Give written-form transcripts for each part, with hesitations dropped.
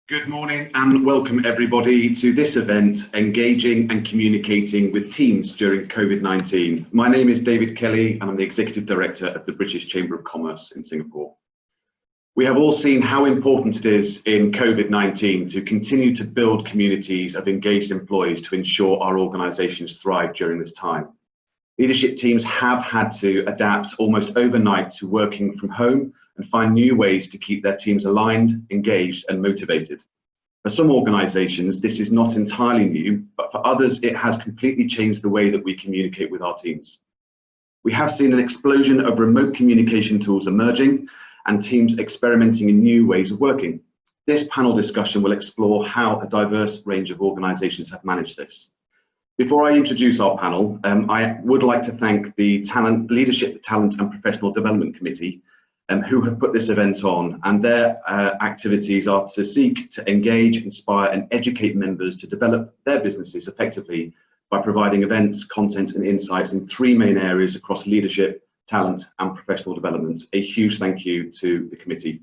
Good morning and welcome everybody to this event, Engaging and Communicating with Teams During COVID-19. My name is David Kelly and I'm the Executive Director of the British Chamber of Commerce in Singapore. We have all seen how important it is in COVID-19 to continue to build communities of engaged employees to ensure our organisations thrive during this time. Leadership teams have had to adapt almost overnight to working from home and find new ways to keep their teams aligned, engaged and motivated. For some organisations, this is not entirely new, but for others, it has completely changed the way that we communicate with our teams. We have seen an explosion of remote communication tools emerging and teams experimenting in new ways of working. This panel discussion will explore how a diverse range of organisations have managed this. Before I introduce our panel, I would like to thank the Leadership, Talent and Professional Development Committee who have put this event on, and their activities are to seek to engage, inspire and educate members to develop their businesses effectively by providing events, content and insights in three main areas across leadership, talent and professional development. A huge thank you to the committee.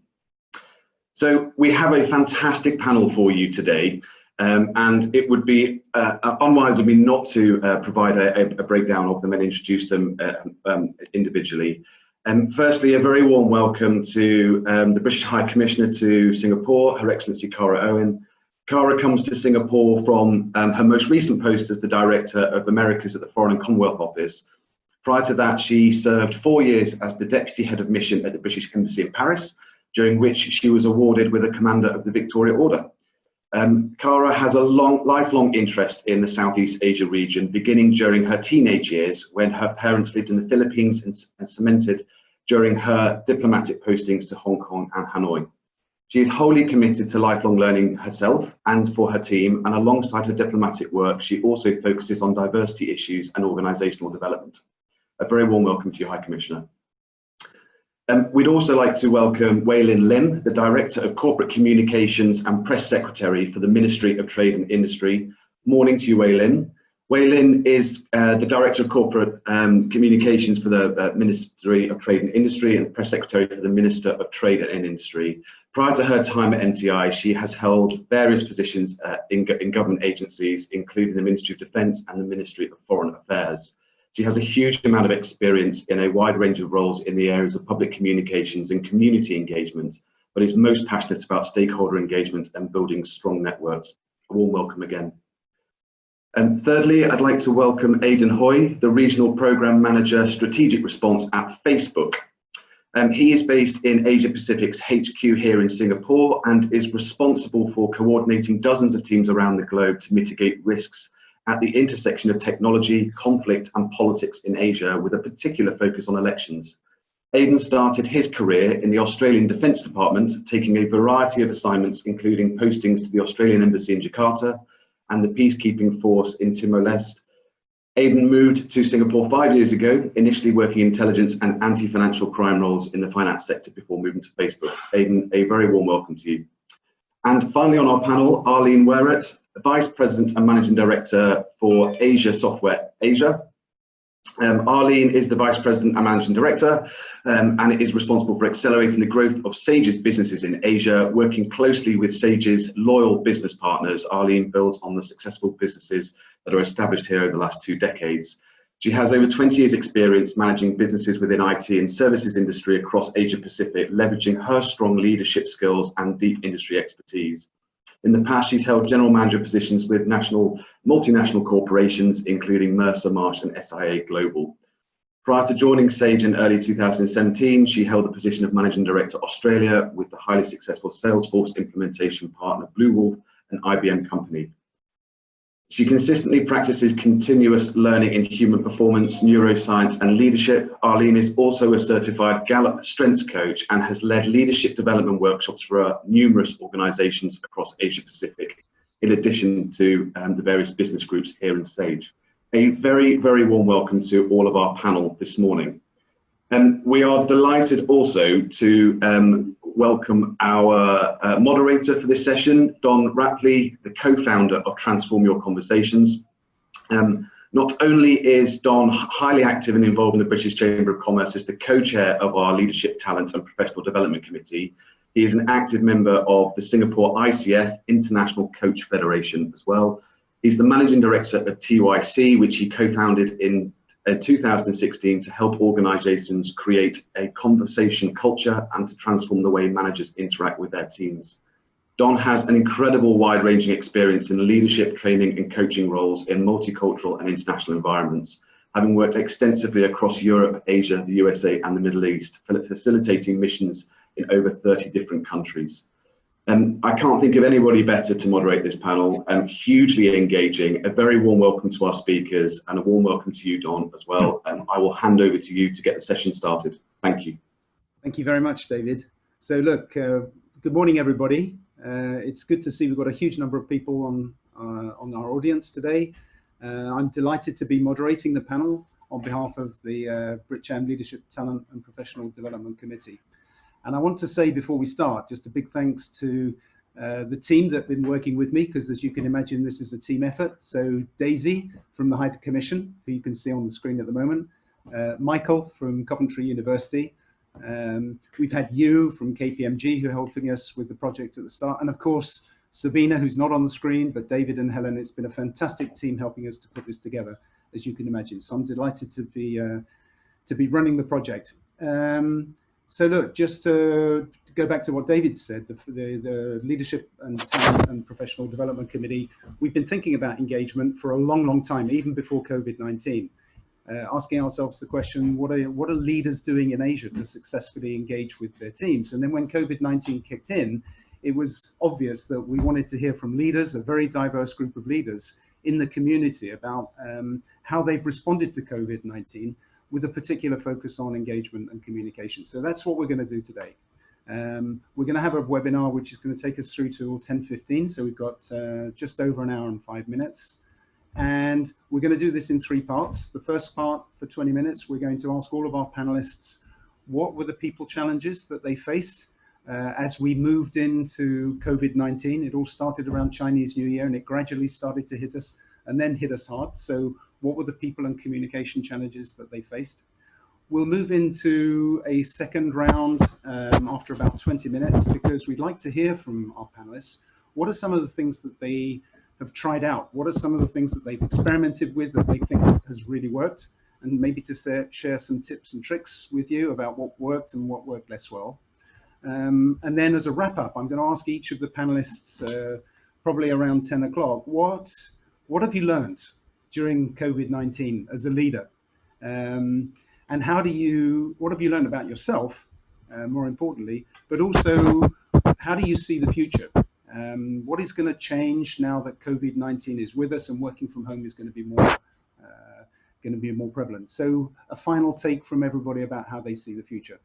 So we have a fantastic panel for you today, and it would be unwise of me not to provide a breakdown of them and introduce them individually. Firstly, a very warm welcome to the British High Commissioner to Singapore, Her Excellency Cara Owen. Cara comes to Singapore from her most recent post as the Director of Americas at the Foreign and Commonwealth Office. Prior to that, she served 4 years as the Deputy Head of Mission at the British Embassy in Paris, during which she was awarded with a Commander of the Victoria Order. Cara has a lifelong interest in the Southeast Asia region, beginning during her teenage years when her parents lived in the Philippines and cemented during her diplomatic postings to Hong Kong and Hanoi. She is wholly committed to lifelong learning herself and for her team, and alongside her diplomatic work, she also focuses on diversity issues and organisational development. A very warm welcome to you, High Commissioner. We'd also like to welcome Wei Lin Lim, the Director of Corporate Communications and Press Secretary for the Ministry of Trade and Industry. Morning to you, Wei Lin. Wei Lin is the Director of Corporate Communications for the Ministry of Trade and Industry and Press Secretary for the Minister of Trade and Industry. Prior to her time at MTI, she has held various positions in government agencies, including the Ministry of Defence and the Ministry of Foreign Affairs. She has a huge amount of experience in a wide range of roles in the areas of public communications and community engagement, but is most passionate about stakeholder engagement and building strong networks. A warm welcome again. And thirdly, I'd like to welcome Aidan Hoy, the Regional Programme Manager Strategic Response at Facebook. He is based in Asia Pacific's HQ here in Singapore and is responsible for coordinating dozens of teams around the globe to mitigate risks at the intersection of technology, conflict and politics in Asia, with a particular focus on elections. Aidan started his career in the Australian Defence Department, taking a variety of assignments, including postings to the Australian Embassy in Jakarta and the peacekeeping force in Timor-Leste. Aidan moved to Singapore 5 years ago, initially working intelligence and anti-financial crime roles in the finance sector before moving to Facebook. Aidan, a very warm welcome to you. And finally on our panel, Arlene Werrett, Vice President and Managing Director for Asia Software Asia. Arlene is the Vice President and Managing Director and is responsible for accelerating the growth of Sage's businesses in Asia. Working closely with Sage's loyal business partners, Arlene builds on the successful businesses that are established here over the last 2 decades. She has over 20 years experience managing businesses within IT and services industry across Asia Pacific, leveraging her strong leadership skills and deep industry expertise. In the past, she's held general manager positions with multinational corporations, including Mercer, Marsh and SIA Global. Prior to joining Sage in early 2017, she held the position of Managing Director Australia with the highly successful Salesforce implementation partner Blue Wolf, an IBM company. She consistently practices continuous learning in human performance, neuroscience and leadership. Arlene is also a certified Gallup strengths coach and has led leadership development workshops for numerous organisations across Asia Pacific, in addition to the various business groups here in Sage. A very, very warm welcome to all of our panel this morning. We are delighted also to welcome our moderator for this session, Don Rapley, the co-founder of Transform Your Conversations. Not only is Don highly active and involved in the British Chamber of Commerce as the co-chair of our Leadership, Talent and Professional Development Committee, He is an active member of the Singapore ICF, International Coach Federation as well. He's the managing director of TYC, which he co-founded in 2016 to help organizations create a conversation culture and to transform the way managers interact with their teams. Don has an incredible wide-ranging experience in leadership, training and coaching roles in multicultural and international environments, having worked extensively across Europe, Asia, the USA and the Middle East, facilitating missions in over 30 different countries. I can't think of anybody better to moderate this panel, hugely engaging. A very warm welcome to our speakers and a warm welcome to you, Don, as well. I will hand over to you to get the session started. Thank you. Thank you very much, David. So look, good morning, everybody. It's good to see we've got a huge number of people on our audience today. I'm delighted to be moderating the panel on behalf of the BritCham Leadership, Talent and Professional Development Committee. And I want to say before we start, just a big thanks to the team that have been working with me, because as you can imagine, this is a team effort. So Daisy from the High Commission, who you can see on the screen at the moment, Michael from Coventry University. We've had you from KPMG who are helping us with the project at the start. And of course, Sabina, who's not on the screen, but David and Helen. It's been a fantastic team helping us to put this together, as you can imagine. So I'm delighted to be running the project. So look, just to go back to what David said, the Leadership and Talent and Professional Development Committee, we've been thinking about engagement for a long, long time, even before COVID-19, asking ourselves the question, what are leaders doing in Asia to successfully engage with their teams? And then when COVID-19 kicked in, it was obvious that we wanted to hear from leaders, a very diverse group of leaders in the community, about how they've responded to COVID-19, with a particular focus on engagement and communication. So that's what we're going to do today. We're going to have a webinar which is going to take us through to 10:15. So we've got just over an hour and 5 minutes. And we're going to do this in 3 parts. The first part, for 20 minutes, we're going to ask all of our panelists what were the people challenges that they faced as we moved into COVID-19. It all started around Chinese New Year and it gradually started to hit us and then hit us hard. So what were the people and communication challenges that they faced? We'll move into a second round after about 20 minutes, because we'd like to hear from our panelists. What are some of the things that they have tried out? What are some of the things that they've experimented with that they think has really worked? And maybe to share some tips and tricks with you about what worked and what worked less well. And then as a wrap up, I'm going to ask each of the panelists probably around 10 o'clock, what have you learned during COVID-19 as a leader? And what have you learned about yourself, more importantly, but also how do you see the future? What is going to change now that COVID-19 is with us and working from home is going to be more prevalent? So a final take from everybody about how they see the future.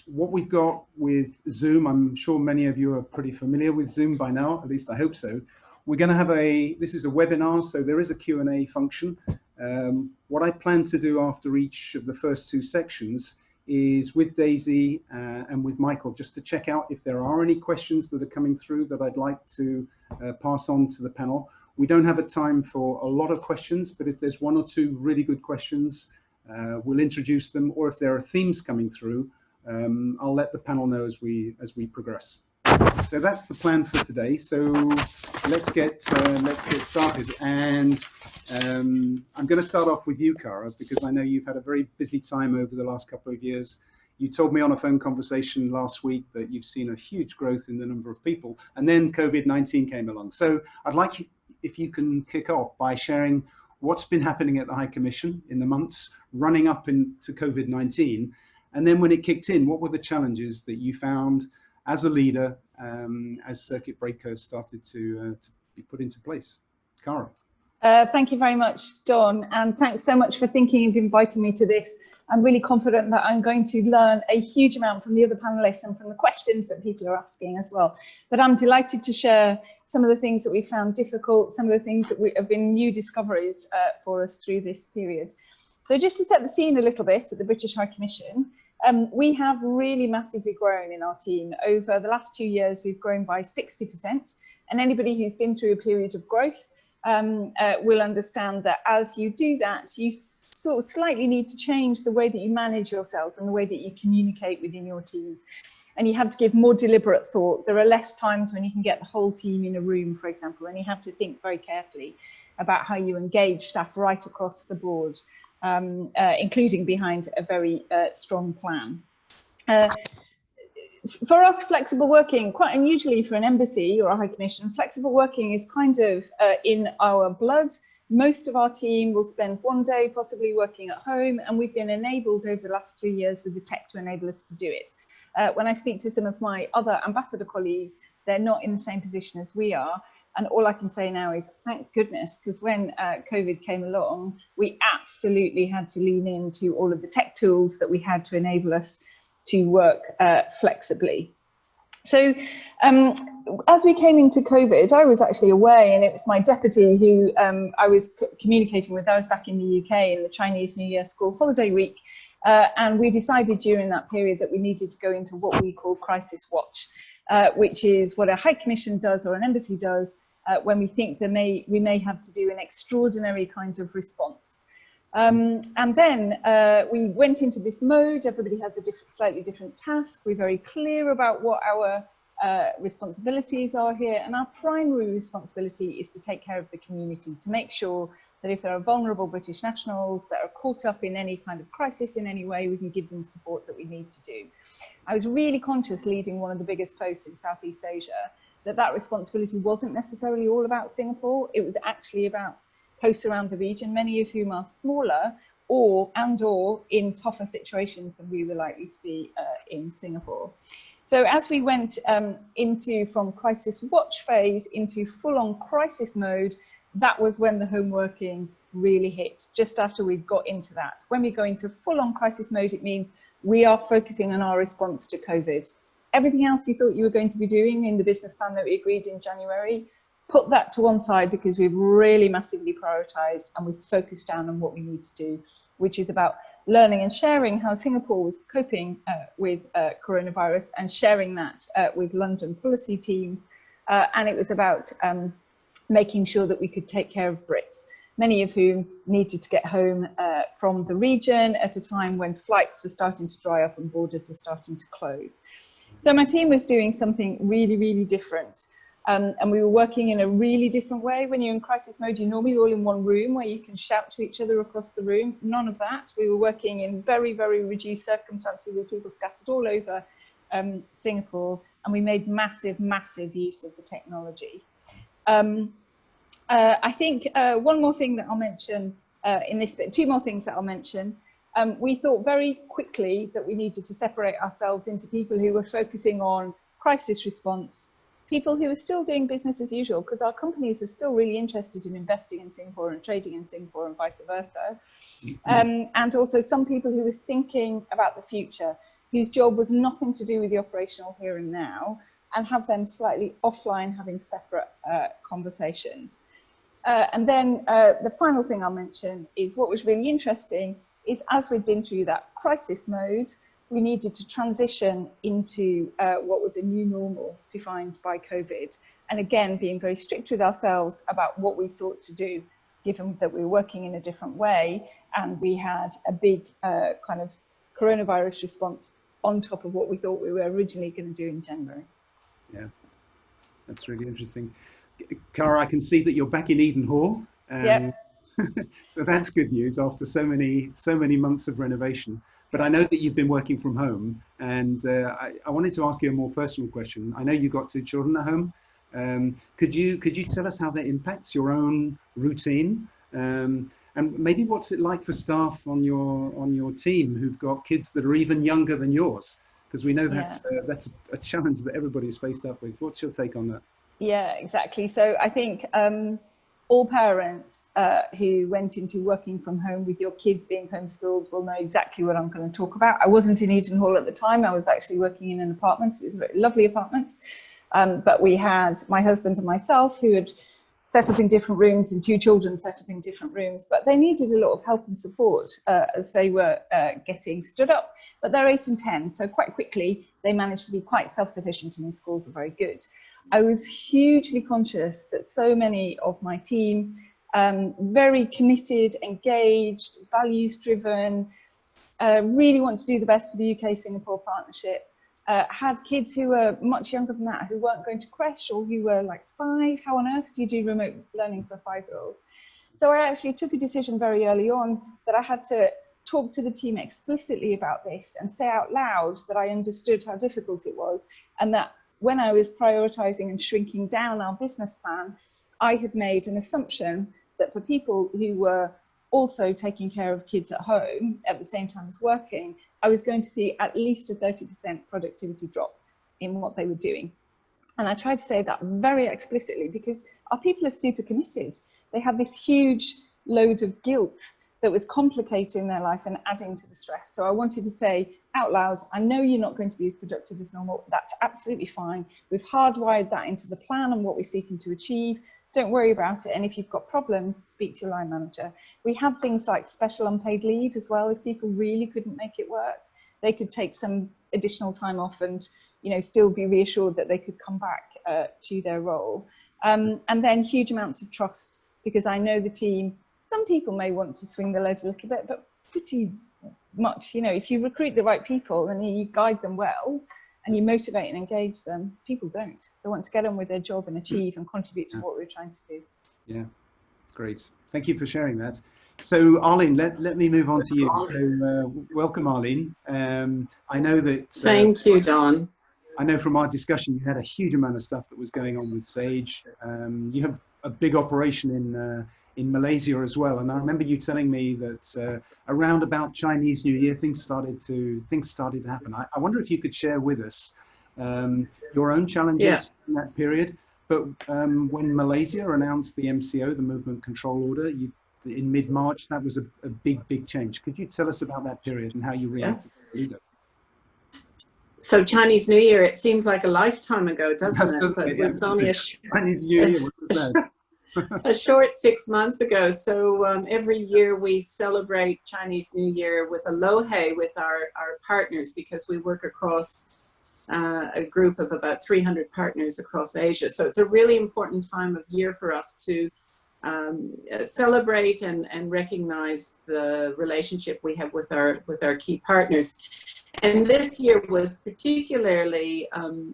What we've got with Zoom, I'm sure many of you are pretty familiar with Zoom by now, at least I hope so. We're going to have this is a webinar, so there is a Q&A function. What I plan to do after each of the first 2 sections is with Daisy and with Michael, just to check out if there are any questions that are coming through that I'd like to pass on to the panel. We don't have a time for a lot of questions, but if there's 1 or 2 really good questions, we'll introduce them, or if there are themes coming through, I'll let the panel know as we progress. So that's the plan for today. So let's get started. And I'm going to start off with you, Cara, because I know you've had a very busy time over the last couple of years. You told me on a phone conversation last week that you've seen a huge growth in the number of people, and then COVID-19 came along. So I'd like you, if you can kick off by sharing what's been happening at the High Commission in the months running up into COVID-19, and then when it kicked in, what were the challenges that you found as a leader, as circuit breakers started to be put into place? Cara. Thank you very much, Don, and thanks so much for thinking of inviting me to this. I'm really confident that I'm going to learn a huge amount from the other panelists and from the questions that people are asking as well. But I'm delighted to share some of the things that we found difficult, some of the things that have been new discoveries for us through this period. So just to set the scene a little bit at the British High Commission, we have really massively grown in our team. Over the last 2 years, we've grown by 60%. And anybody who's been through a period of growth will understand that as you do that, you sort of slightly need to change the way that you manage yourselves and the way that you communicate within your teams. and you have to give more deliberate thought. There are less times when you can get the whole team in a room, for example, and you have to think very carefully about how you engage staff right across the board, including behind a very strong plan. For us, flexible working, quite unusually for an embassy or a high commission, flexible working is kind of in our blood. Most of our team will spend one day possibly working at home, and we've been enabled over the last 3 years with the tech to enable us to do it. When I speak to some of my other ambassador colleagues, they're not in the same position as we are. And all I can say now is thank goodness, because when COVID came along, we absolutely had to lean into all of the tech tools that we had to enable us to work flexibly. So as we came into COVID, I was actually away, and it was my deputy who I was communicating with. I was back in the UK in the Chinese New Year school holiday week, and we decided during that period that we needed to go into what we call crisis watch, which is what a high commission does or an embassy does when we think that we may have to do an extraordinary kind of response. And then we went into this mode. Everybody has a slightly different task. We're very clear about what our responsibilities are here. And our primary responsibility is to take care of the community, to make sure that if there are vulnerable British nationals that are caught up in any kind of crisis in any way, we can give them the support that we need to do. I was really conscious, leading one of the biggest posts in Southeast Asia, that responsibility wasn't necessarily all about Singapore. It was actually about posts around the region, many of whom are smaller or in tougher situations than we were likely to be in Singapore. So as we went from crisis watch phase into full-on crisis mode, that was when the home working really hit, just after we got into that. When we go into full-on crisis mode, it means we are focusing on our response to COVID. Everything else you thought you were going to be doing in the business plan that we agreed in January, put that to one side, because we've really massively prioritized and we've focused down on what we need to do, which is about learning and sharing how Singapore was coping with coronavirus, and sharing that with London policy teams. And it was about making sure that we could take care of Brits, many of whom needed to get home from the region at a time when flights were starting to dry up and borders were starting to close. So my team was doing something really, really different. And we were working in a really different way. When you're in crisis mode, you're normally all in one room where you can shout to each other across the room. None of that. We were working in very, very reduced circumstances with people scattered all over Singapore, and we made massive, massive use of the technology. I think one more thing that I'll mention in this bit, two more things that I'll mention. We thought very quickly that we needed to separate ourselves into people who were focusing on crisis response, people who are still doing business as usual, because our companies are still really interested in investing in Singapore and trading in Singapore and vice versa. And also some people who were thinking about the future, whose job was nothing to do with the operational here and now, and have them slightly offline having separate conversations. And then the final thing I'll mention is what was really interesting is, as we'd been through that crisis mode, we needed to transition into what was a new normal defined by COVID. And again, being very strict with ourselves about what we sought to do, given that we were working in a different way. And we had a big kind of coronavirus response on top of what we thought we were originally going to do in January. Yeah, that's really interesting. Cara, I can see that you're back in Eden Hall. Yeah. So that's good news after so many months of renovation. But I know that you've been working from home, and I wanted to ask you a more personal question. I know you've got 2 children at home. Could you tell us how that impacts your own routine, and maybe what's it like for staff on your team who've got kids that are even younger than yours? Because we know that's a challenge that everybody's faced up with. What's your take on that? Yeah, exactly. So I think all parents who went into working from home with your kids being homeschooled will know exactly what I'm going to talk about. I wasn't in Eden Hall at the time. I was actually working in an apartment. It was a very lovely apartment. But we had my husband and myself who had set up in different rooms, and 2 children set up in different rooms. But they needed a lot of help and support as they were getting stood up. But they're 8 and 10. So quite quickly, they managed to be quite self-sufficient, and the schools were very good. I was hugely conscious that so many of my team, very committed, engaged, values driven, really want to do the best for the UK-Singapore partnership, had kids who were much younger than that, who weren't going to creche, or who were like 5. How on earth do you do remote learning for a 5-year-old? So I actually took a decision very early on that I had to talk to the team explicitly about this and say out loud that I understood how difficult it was, and that when I was prioritizing and shrinking down our business plan, I had made an assumption that for people who were also taking care of kids at home at the same time as working, I was going to see at least a 30% productivity drop in what they were doing. And I tried to say that very explicitly because our people are super committed. They had this huge load of guilt that was complicating their life and adding to the stress. So I wanted to say out loud, I know you're not going to be as productive as normal. That's absolutely fine. We've hardwired that into the plan and what we're seeking to achieve. Don't worry about it. And if you've got problems, speak to your line manager. We have things like special unpaid leave as well. If people really couldn't make it work, they could take some additional time off and, you know, still be reassured that they could come back to their role. And then huge amounts of trust, because I know the team, some people may want to swing the load a little bit, but pretty much, you know, if you recruit the right people and you guide them well and you motivate and engage them, people don't. They want to get on with their job and achieve and contribute to what we're trying to do. Yeah, great. Thank you for sharing that. So Arlene, let me move on to you. So welcome, Arlene. I know that... Thank you, Don. I know from our discussion, you had a huge amount of stuff that was going on with Sage. You have a big operation in Malaysia as well. And I remember you telling me that around about Chinese New Year, things started to happen. I wonder if you could share with us your own challenges in that period. But when Malaysia announced the MCO, the Movement Control Order, in mid-March, that was a big change. Could you tell us about that period and how you reacted to it? So Chinese New Year, it seems like a lifetime ago, doesn't it? But it was only Chinese New Year. A short 6 months ago. So every year we celebrate Chinese New Year with a lohe with our partners, because we work across a group of about 300 partners across Asia. So it's a really important time of year for us to celebrate and recognize the relationship we have with our key partners. And this year was particularly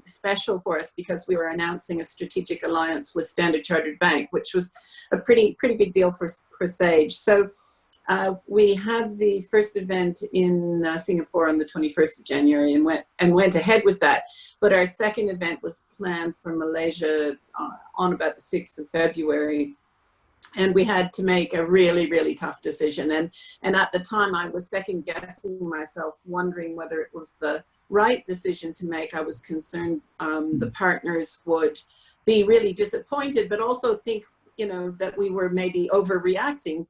special for us because we were announcing a strategic alliance with Standard Chartered Bank, which was a pretty big deal for Sage. So we had the first event in Singapore on the 21st of January and went ahead with that. But our second event was planned for Malaysia on about the 6th of February. And we had to make a really tough decision. And at the time I was second guessing myself, wondering whether it was the right decision to make. I was concerned the partners would be really disappointed, but also think, you know, that we were maybe overreacting.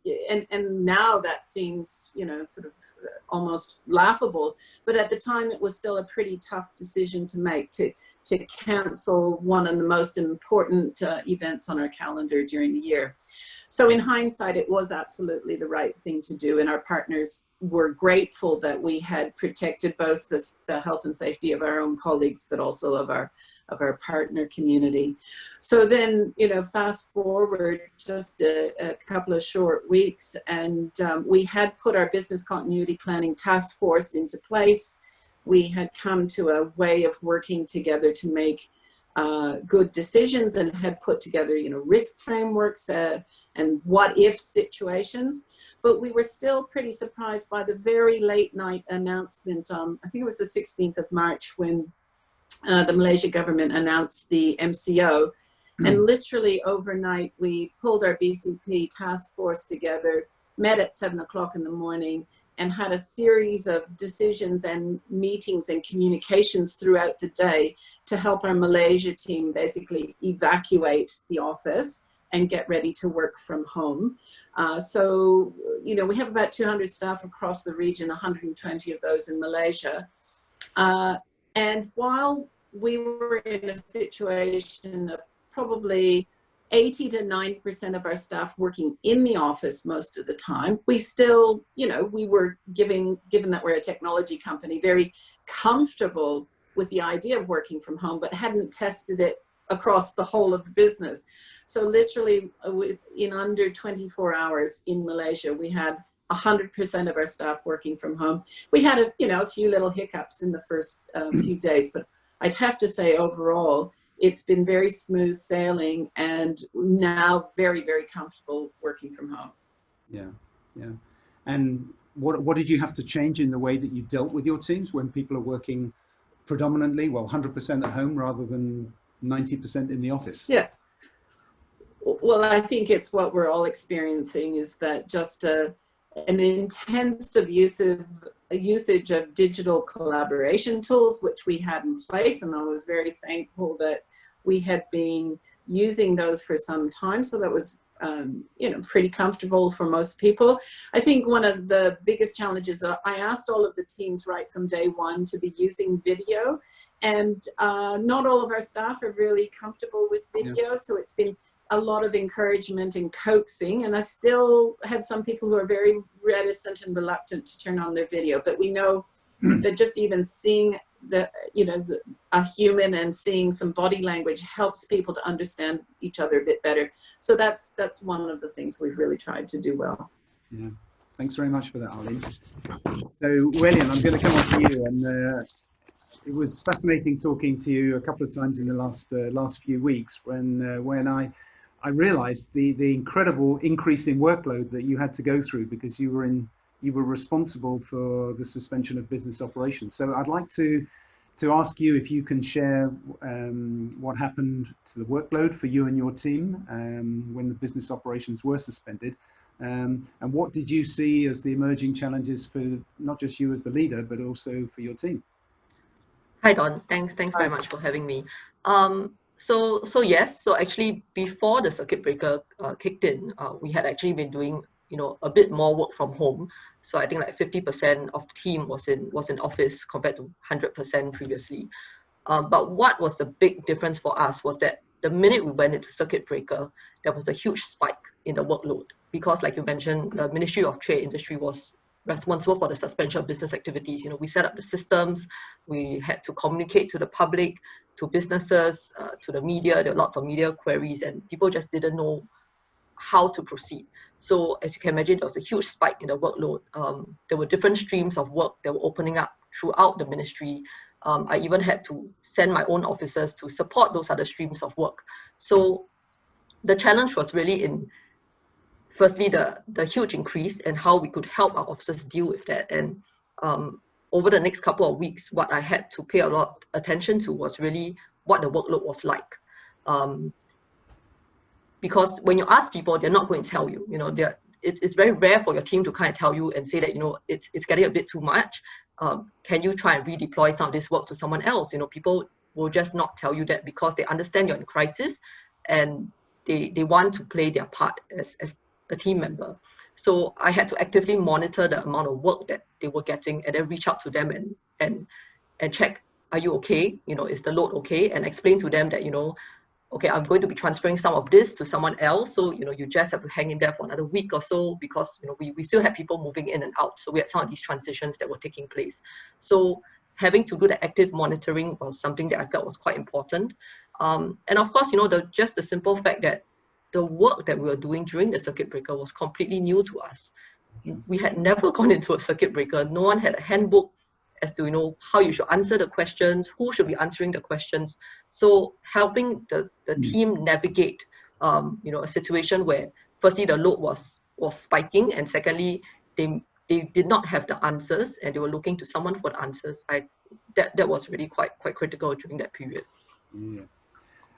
And now that seems, you know, sort of almost laughable. But at the time it was still a pretty tough decision to make, to cancel one of the most important events on our calendar during the year. So in hindsight, it was absolutely the right thing to do. And our partners were grateful that we had protected both the health and safety of our own colleagues, but also of our partner community. So then, you know, fast forward just a couple of short weeks, and we had put our business continuity planning task force into place. We had come to a way of working together to make good decisions, and had put together, you know, risk frameworks and what if situations. But we were still pretty surprised by the very late night announcement. I think it was the 16th of March when the Malaysia government announced the MCO. And literally overnight, we pulled our BCP task force together, met at 7 o'clock in the morning, and had a series of decisions and meetings and communications throughout the day to help our Malaysia team basically evacuate the office and get ready to work from home. So, you know, we have about 200 staff across the region, 120 of those in Malaysia. And while we were in a situation of probably 80 to 90% of our staff working in the office most of the time, we still, you know, we were given that we're a technology company, very comfortable with the idea of working from home, but hadn't tested it across the whole of the business. So literally in under 24 hours in Malaysia, we had 100% of our staff working from home. We had a few little hiccups in the first few days, but I'd have to say overall, it's been very smooth sailing and now very, very comfortable working from home. Yeah, yeah. And what did you have to change in the way that you dealt with your teams when people are working predominantly, well, 100% at home rather than 90% in the office? Yeah. Well, I think it's what we're all experiencing is that just an intensive usage of digital collaboration tools, which we had in place. And I was very thankful that we had been using those for some time. So that was, pretty comfortable for most people. I think one of the biggest challenges, I asked all of the teams right from day one to be using video, and not all of our staff are really comfortable with video. Yeah. So it's been a lot of encouragement and coaxing, and I still have some people who are very reticent and reluctant to turn on their video, but we know that just even seeing a human and seeing some body language helps people to understand each other a bit better. So that's one of the things we've really tried to do well. Yeah, thanks very much for that, Arlene. So William, I'm going to come on to you, and it was fascinating talking to you a couple of times in the last few weeks when I realized the incredible increase in workload that you had to go through because you were responsible for the suspension of business operations. So I'd like to ask you if you can share what happened to the workload for you and your team when the business operations were suspended, and what did you see as the emerging challenges for not just you as the leader, but also for your team? Hi, Don. Thanks very much for having me. So yes, so actually before the circuit breaker kicked in, we had actually been doing a bit more work from home. So I think like 50% of the team was in office compared to 100% previously. But what was the big difference for us was that the minute we went into circuit breaker, there was a huge spike in the workload because, like you mentioned, the Ministry of Trade Industry was responsible for the suspension of business activities. We set up the systems, we had to communicate to the public, to businesses, to the media. There were lots of media queries, and people just didn't know how to proceed. So as you can imagine, there was a huge spike in the workload. There were different streams of work that were opening up throughout the ministry. I even had to send my own officers to support those other streams of work. So the challenge was really in, firstly, the huge increase and how we could help our officers deal with that. And over the next couple of weeks, what I had to pay a lot of attention to was really what the workload was like. Because when you ask people, they're not going to tell you. It's very rare for your team to kind of tell you and say that it's getting a bit too much. Can you try and redeploy some of this work to someone else? People will just not tell you that because they understand you're in crisis and they want to play their part as a team member. So I had to actively monitor the amount of work that they were getting and then reach out to them and check, are you okay? Is the load okay? And explain to them that, okay, I'm going to be transferring some of this to someone else. So, you just have to hang in there for another week or so because, we still had people moving in and out. So we had some of these transitions that were taking place. So having to do the active monitoring was something that I felt was quite important. And of course, just the simple fact that the work that we were doing during the circuit breaker was completely new to us. We had never gone into a circuit breaker. No one had a handbook as to how you should answer the questions, who should be answering the questions. So helping the team navigate a situation where firstly the load was spiking, and secondly they did not have the answers and they were looking to someone for the answers. That was really quite critical during that period. Yeah.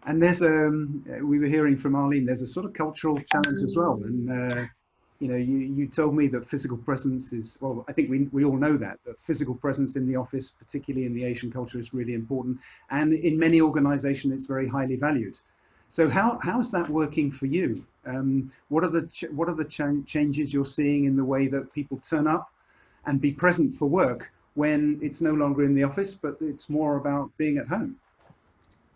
And there's we were hearing from Arlene, there's a sort of cultural challenge as well. And you told me that physical presence is, well, I think we all know that physical presence in the office, particularly in the Asian culture, is really important. And in many organizations, it's very highly valued. So how's that working for you? What are the changes you're seeing in the way that people turn up and be present for work when it's no longer in the office, but it's more about being at home?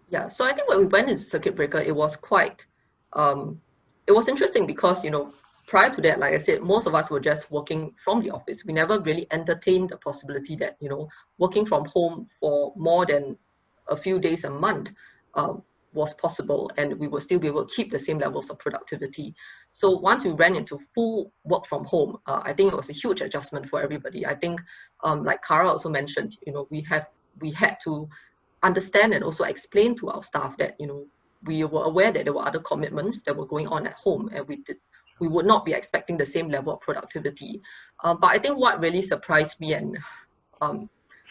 Yeah, so I think when we went into circuit breaker, it was quite, it was interesting because, prior to that, like I said, most of us were just working from the office. We never really entertained the possibility that, working from home for more than a few days a month was possible and we would still be able to keep the same levels of productivity. So once we ran into full work from home, I think it was a huge adjustment for everybody. I think, like Cara also mentioned, we had to understand and also explain to our staff that, we were aware that there were other commitments that were going on at home, and we would not be expecting the same level of productivity. But I think what really surprised me and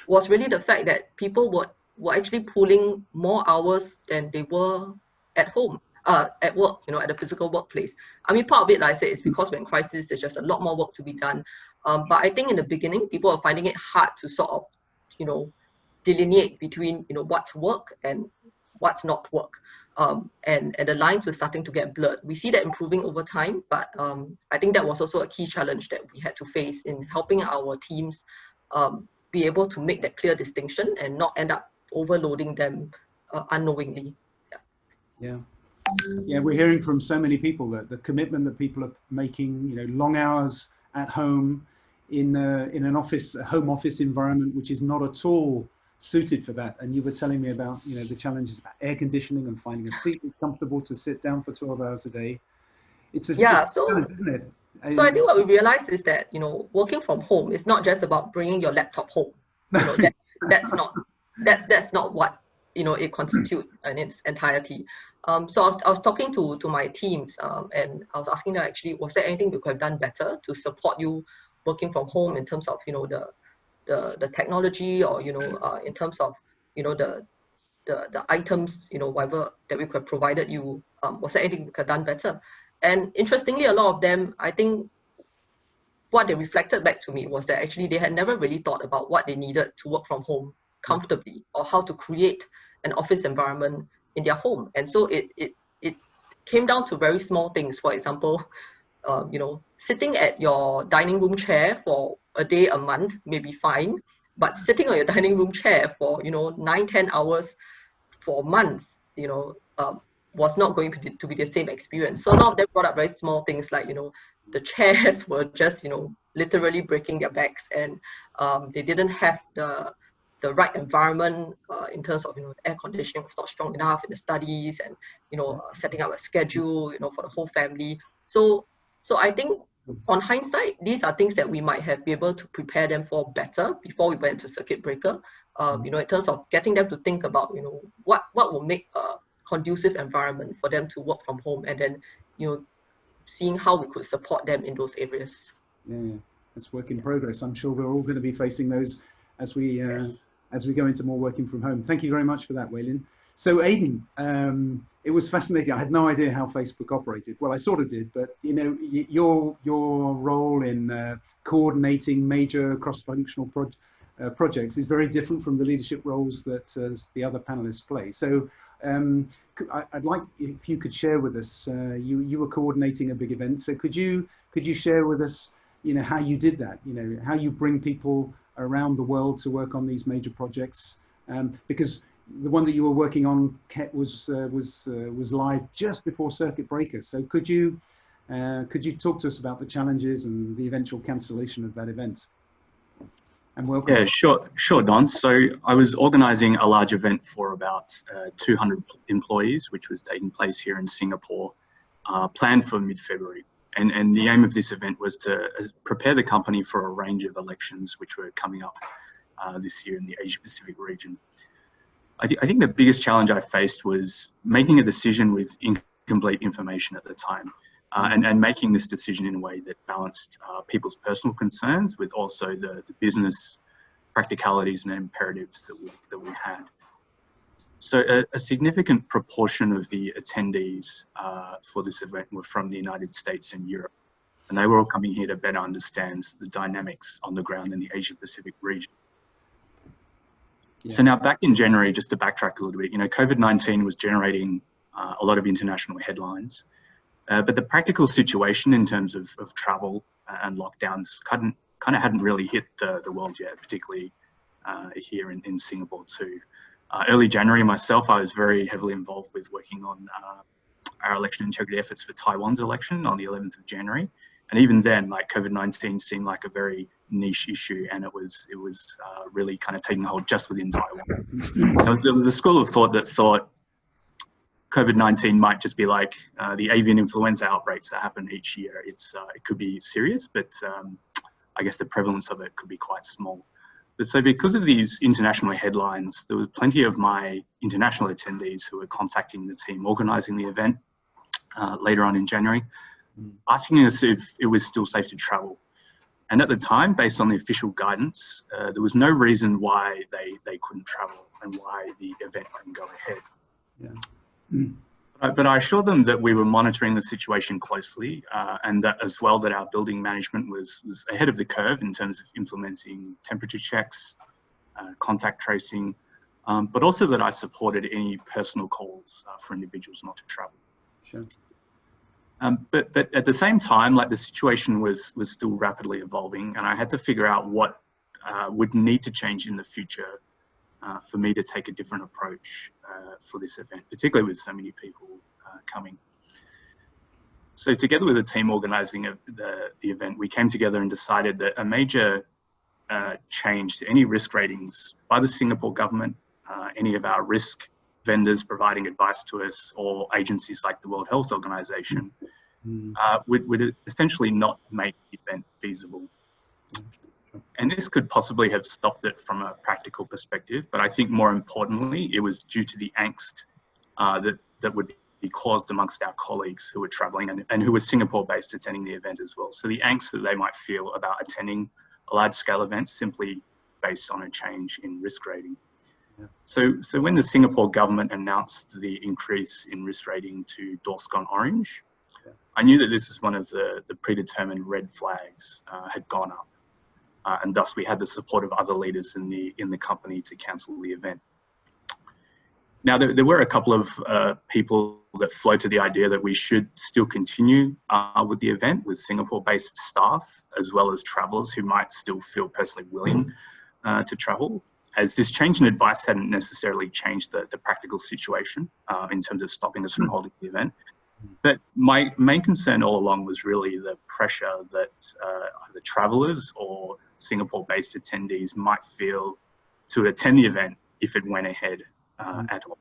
was really the fact that people were actually pulling more hours than they were at home, at work, at the physical workplace. I mean, part of it, like I said, is because we're in crisis, there's just a lot more work to be done. But I think in the beginning, people are finding it hard to sort of, delineate between, what's work and what's not work. And the lines were starting to get blurred. We see that improving over time, but I think that was also a key challenge that we had to face in helping our teams be able to make that clear distinction and not end up overloading them unknowingly. Yeah, we're hearing from so many people that the commitment that people are making, long hours at home in an office, a home office environment, which is not at all suited for that. And you were telling me about, the challenges about air conditioning and finding a seat that's comfortable to sit down for 12 hours a day. It's a challenge, isn't it? So I think what we realized is that, working from home is not just about bringing your laptop home. That's not what, it constitutes in its entirety. So I was talking to my teams and I was asking them, actually, was there anything we could have done better to support you working from home in terms of, the technology, or, in terms of, the items, whatever that we could have provided you, was there anything we could have done better? And interestingly, a lot of them, I think, what they reflected back to me was that actually they had never really thought about what they needed to work from home comfortably, or how to create an office environment in their home. And so it came down to very small things. For example, sitting at your dining room chair for a day, a month may be fine, but sitting on your dining room chair for 9-10 hours for months, was not going to be the same experience. So a lot of them brought up very small things like, the chairs were just, literally breaking their backs, and they didn't have the right environment in terms of, air conditioning was not strong enough in the studies, and, setting up a schedule, for the whole family. So I think on hindsight, these are things that we might have been able to prepare them for better before we went to circuit breaker, in terms of getting them to think about, what will make a conducive environment for them to work from home, and then, seeing how we could support them in those areas. Yeah, it's work in progress. I'm sure we're all going to be facing those as we go into more working from home. Thank you very much for that, Waylin. So Aidan, it was fascinating. I had no idea how Facebook operated. Well, I sort of did, but your role in coordinating major cross-functional projects is very different from the leadership roles that the other panelists play. So I'd like if you could share with us. You were coordinating a big event, so could you share with us, how you did that? How you bring people around the world to work on these major projects, because the one that you were working on was live just before circuit breaker. So could you talk to us about the challenges and the eventual cancellation of that event? And welcome. Yeah, sure, Don. So I was organising a large event for about 200 employees, which was taking place here in Singapore, planned for mid-February. And the aim of this event was to prepare the company for a range of elections which were coming up this year in the Asia Pacific region. I think the biggest challenge I faced was making a decision with incomplete information at the time, and making this decision in a way that balanced people's personal concerns with also the business practicalities and imperatives that we had. So a significant proportion of the attendees for this event were from the United States and Europe, and they were all coming here to better understand the dynamics on the ground in the Asia Pacific region. Yeah. So now back in January, just to backtrack a little bit, COVID-19 was generating a lot of international headlines, but the practical situation in terms of travel and lockdowns kind of hadn't really hit the world yet, particularly here in Singapore too. Early January myself, I was very heavily involved with working on our election integrity efforts for Taiwan's election on the 11th of January. And even then, like, COVID-19 seemed like a very niche issue, and it was really kind of taking hold just within Taiwan. There was a school of thought that thought COVID-19 might just be like the avian influenza outbreaks that happen each year. It could be serious, but I guess the prevalence of it could be quite small. But so because of these international headlines, there were plenty of my international attendees who were contacting the team organising the event later on in January, asking us if it was still safe to travel. And at the time, based on the official guidance, there was no reason why they couldn't travel and why the event couldn't go ahead. Yeah. But I assured them that we were monitoring the situation closely and that as well that our building management was ahead of the curve in terms of implementing temperature checks, contact tracing, but also that I supported any personal calls for individuals not to travel. Sure. But at the same time, like the situation was still rapidly evolving, and I had to figure out what would need to change in the future for me to take a different approach for this event, particularly with so many people coming. So together with the team organising the event, we came together and decided that a major change to any risk ratings by the Singapore government, any of our risk vendors providing advice to us, or agencies like the World Health Organization, would essentially not make the event feasible. And this could possibly have stopped it from a practical perspective, but I think more importantly, it was due to the angst that would be caused amongst our colleagues who were traveling and who were Singapore-based attending the event as well. So the angst that they might feel about attending a large-scale event simply based on a change in risk rating. Yeah. So when the Singapore government announced the increase in risk rating to DORSCON Orange, I knew that this is one of the predetermined red flags had gone up. And thus we had the support of other leaders in the company to cancel the event. Now, there were a couple of people that floated the idea that we should still continue with the event with Singapore-based staff, as well as travellers who might still feel personally willing to travel, as this change in advice hadn't necessarily changed the practical situation in terms of stopping us from holding the event. But my main concern all along was really the pressure that either travellers or Singapore-based attendees might feel to attend the event if it went ahead at all.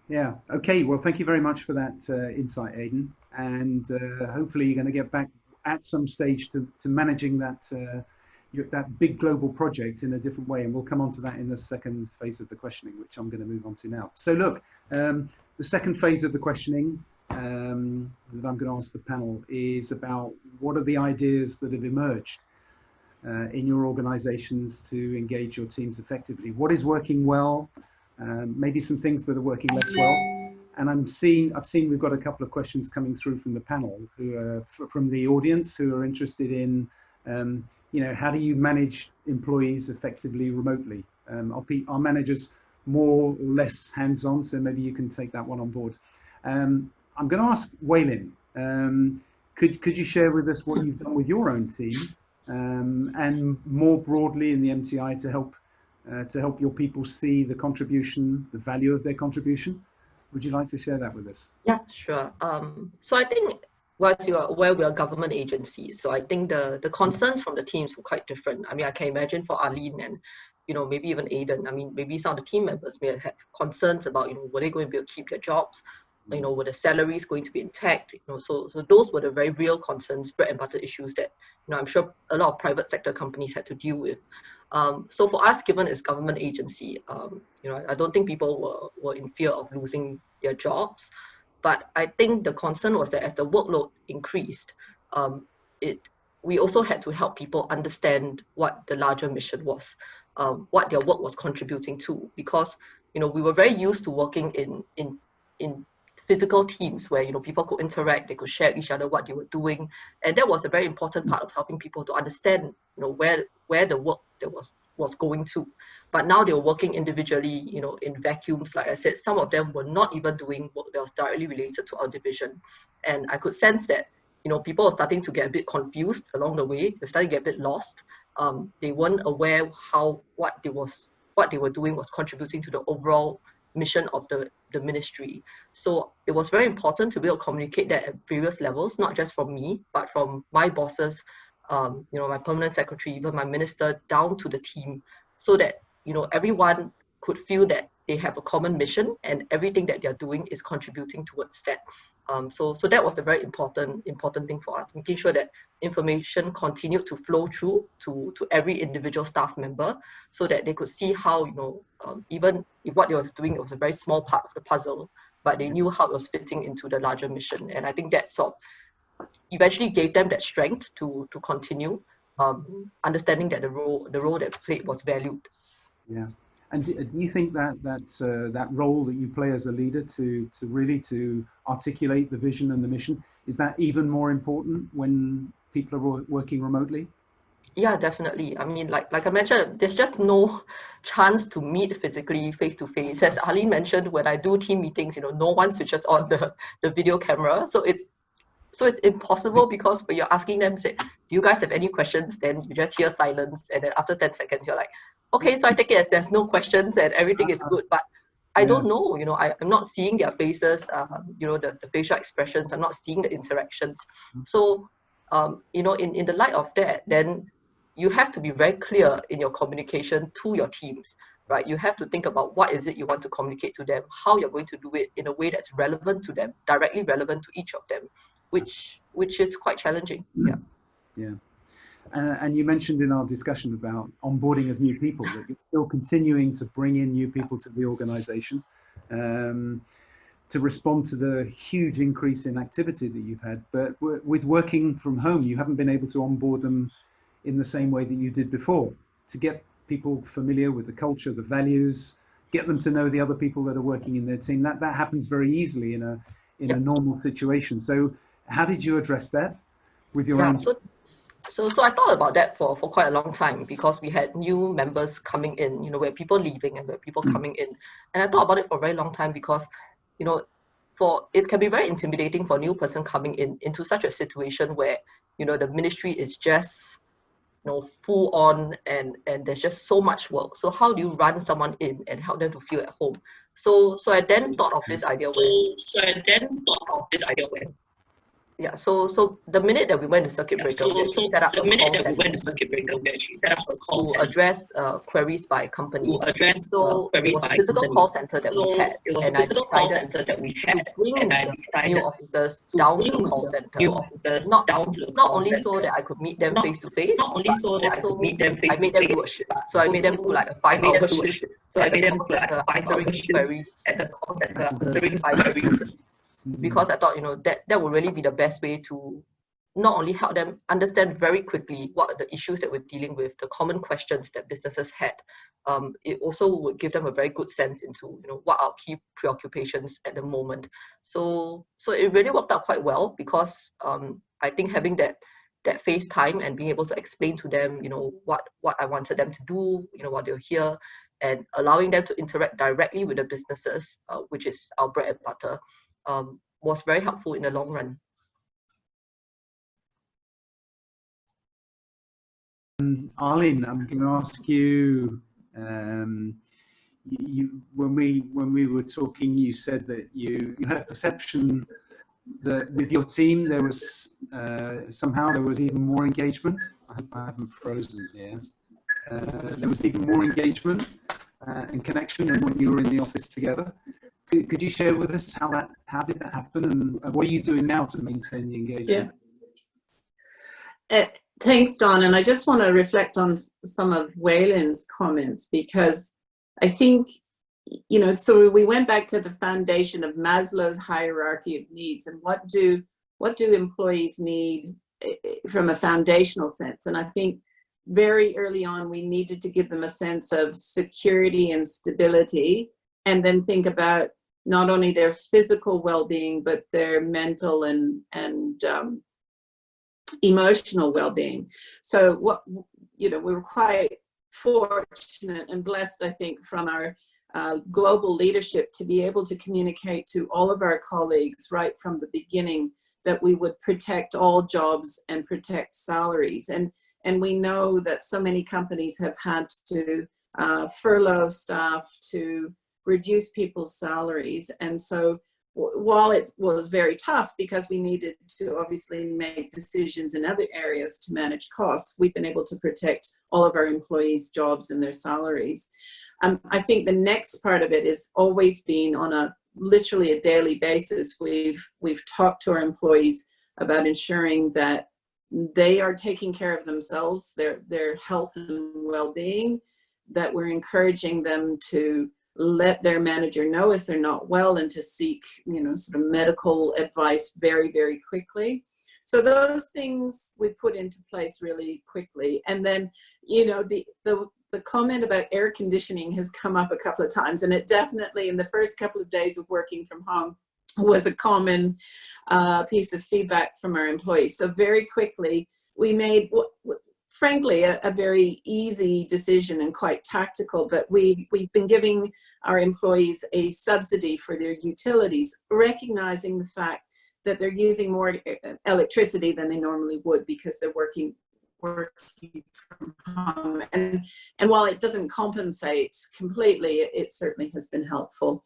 Yeah. Okay. Well, thank you very much for that insight, Aidan. And hopefully you're going to get back at some stage to managing that big global project in a different way. And we'll come on to that in the second phase of the questioning, which I'm going to move on to now. So look, the second phase of the questioning that I'm going to ask the panel is about what are the ideas that have emerged in your organizations to engage your teams effectively? What is working well? Maybe some things that are working less well. And I've seen we've got a couple of questions coming through from the panel, who are from the audience, who are interested in, how do you manage employees effectively remotely? Our managers more or less hands-on, so maybe you can take that one on board. I'm going to ask Waylin, could you share with us what you've done with your own team and more broadly in the MTI to help your people see the contribution, the value of their contribution? Would you like to share that with us? Yeah, sure. So I think, as you are aware, we are a government agency. So I think the concerns from the teams were quite different. I mean, I can imagine for Arlene and, maybe even Aidan, I mean, maybe some of the team members may have concerns about, were they going to be able to keep their jobs? Were the salaries going to be intact? So those were the very real concerns, bread and butter issues that, I'm sure a lot of private sector companies had to deal with. So for us, given it's government agency, I don't think people were in fear of losing their jobs. But I think the concern was that as the workload increased, we also had to help people understand what the larger mission was, what their work was contributing to, because we were very used to working in physical teams where people could interact, they could share with each other what they were doing, and that was a very important part of helping people to understand where the work that was going to. But now they were working individually, in vacuums. Like I said, some of them were not even doing work that was directly related to our division, and I could sense that people were starting to get a bit confused along the way. They started to get a bit lost. They weren't aware what they were doing was contributing to the overall mission of the ministry. So it was very important to be able to communicate that at various levels, not just from me, but from my bosses, my permanent secretary, even my minister, down to the team, so that everyone could feel that they have a common mission, and everything that they're doing is contributing towards that. So that was a very important thing for us, making sure that information continued to flow through to every individual staff member, so that they could see how, even if what they were doing, it was a very small part of the puzzle, but they knew how it was fitting into the larger mission. And I think that sort of eventually gave them that strength to continue, understanding that the role that played was valued. Yeah. And do you think that role that you play as a leader to really articulate the vision and the mission, is that even more important when people are working remotely? Yeah, definitely. I mean, like I mentioned, there's just no chance to meet physically face to face. As Arlene mentioned, when I do team meetings, no one switches on the video camera. So it's impossible, because when you're asking them, say, do you guys have any questions? Then you just hear silence. And then after 10 seconds, you're like, okay, so I take it as there's no questions and everything is good. But I don't know, I'm not seeing their faces, the facial expressions. I'm not seeing the interactions. So, in the light of that, then you have to be very clear in your communication to your teams, right? You have to think about what is it you want to communicate to them, how you're going to do it in a way that's relevant to them, directly relevant to each of them, which is quite challenging. Yeah. And you mentioned in our discussion about onboarding of new people that you're still continuing to bring in new people to the organization to respond to the huge increase in activity that you've had. But with working from home, you haven't been able to onboard them in the same way that you did before, to get people familiar with the culture, the values, get them to know the other people that are working in their team. That happens very easily in a normal situation. So how did you address that with your own? So I thought about that for quite a long time, because we had new members coming in, we had people leaving and we had people coming in. And I thought about it for a very long time, because, it can be very intimidating for a new person coming into such a situation where, the ministry is just, full on and there's just so much work. So how do you run someone in and help them to feel at home? So I then thought of this idea Yeah, so the minute that we went to circuit breaker, we actually set up a call center to address queries by companies. So it was a physical call center that we had, and I decided to bring the new officers down to the call center, not only so that I could meet them face to face, but also I made them do a shift. So I made them do like a 5-hour shift. So I made them do like answering queries at the call center, answering 5 queries. Because I thought, that would really be the best way to not only help them understand very quickly what are the issues that we're dealing with, the common questions that businesses had. It also would give them a very good sense into, what are key preoccupations at the moment. So it really worked out quite well, because I think having that FaceTime and being able to explain to them, what I wanted them to do, what they'll hear, and allowing them to interact directly with the businesses, which is our bread and butter, was very helpful in the long run. Arlene, I'm going to ask you, when we were talking, you said that you had a perception that with your team there was somehow there was even more engagement. I hope I haven't frozen here. There was even more engagement and connection than when you were in the office together. Could you share with us how did that happen, and what are you doing now to maintain the engagement? Yeah. Thanks, Don. And I just want to reflect on some of Waylon's comments, because I think, so we went back to the foundation of Maslow's hierarchy of needs, and what do employees need from a foundational sense. And I think very early on we needed to give them a sense of security and stability, and then think about not only their physical well-being, but their mental and emotional well-being. So we were quite fortunate and blessed, I think, from our global leadership to be able to communicate to all of our colleagues right from the beginning that we would protect all jobs and protect salaries. And we know that so many companies have had to furlough staff, to reduce people's salaries. And so while it was very tough, because we needed to obviously make decisions in other areas to manage costs, we've been able to protect all of our employees' jobs and their salaries. I think the next part of it is always being on literally a daily basis. We've talked to our employees about ensuring that they are taking care of themselves, their health and well-being, that we're encouraging them to let their manager know if they're not well and to seek, sort of medical advice very, very quickly. So those things we put into place really quickly. And then, the comment about air conditioning has come up a couple of times, and it definitely in the first couple of days of working from home was a common piece of feedback from our employees. So very quickly, we made, frankly, a very easy decision and quite tactical, but we've been giving our employees a subsidy for their utilities, recognizing the fact that they're using more electricity than they normally would because they're working from home. And while it doesn't compensate completely, it certainly has been helpful.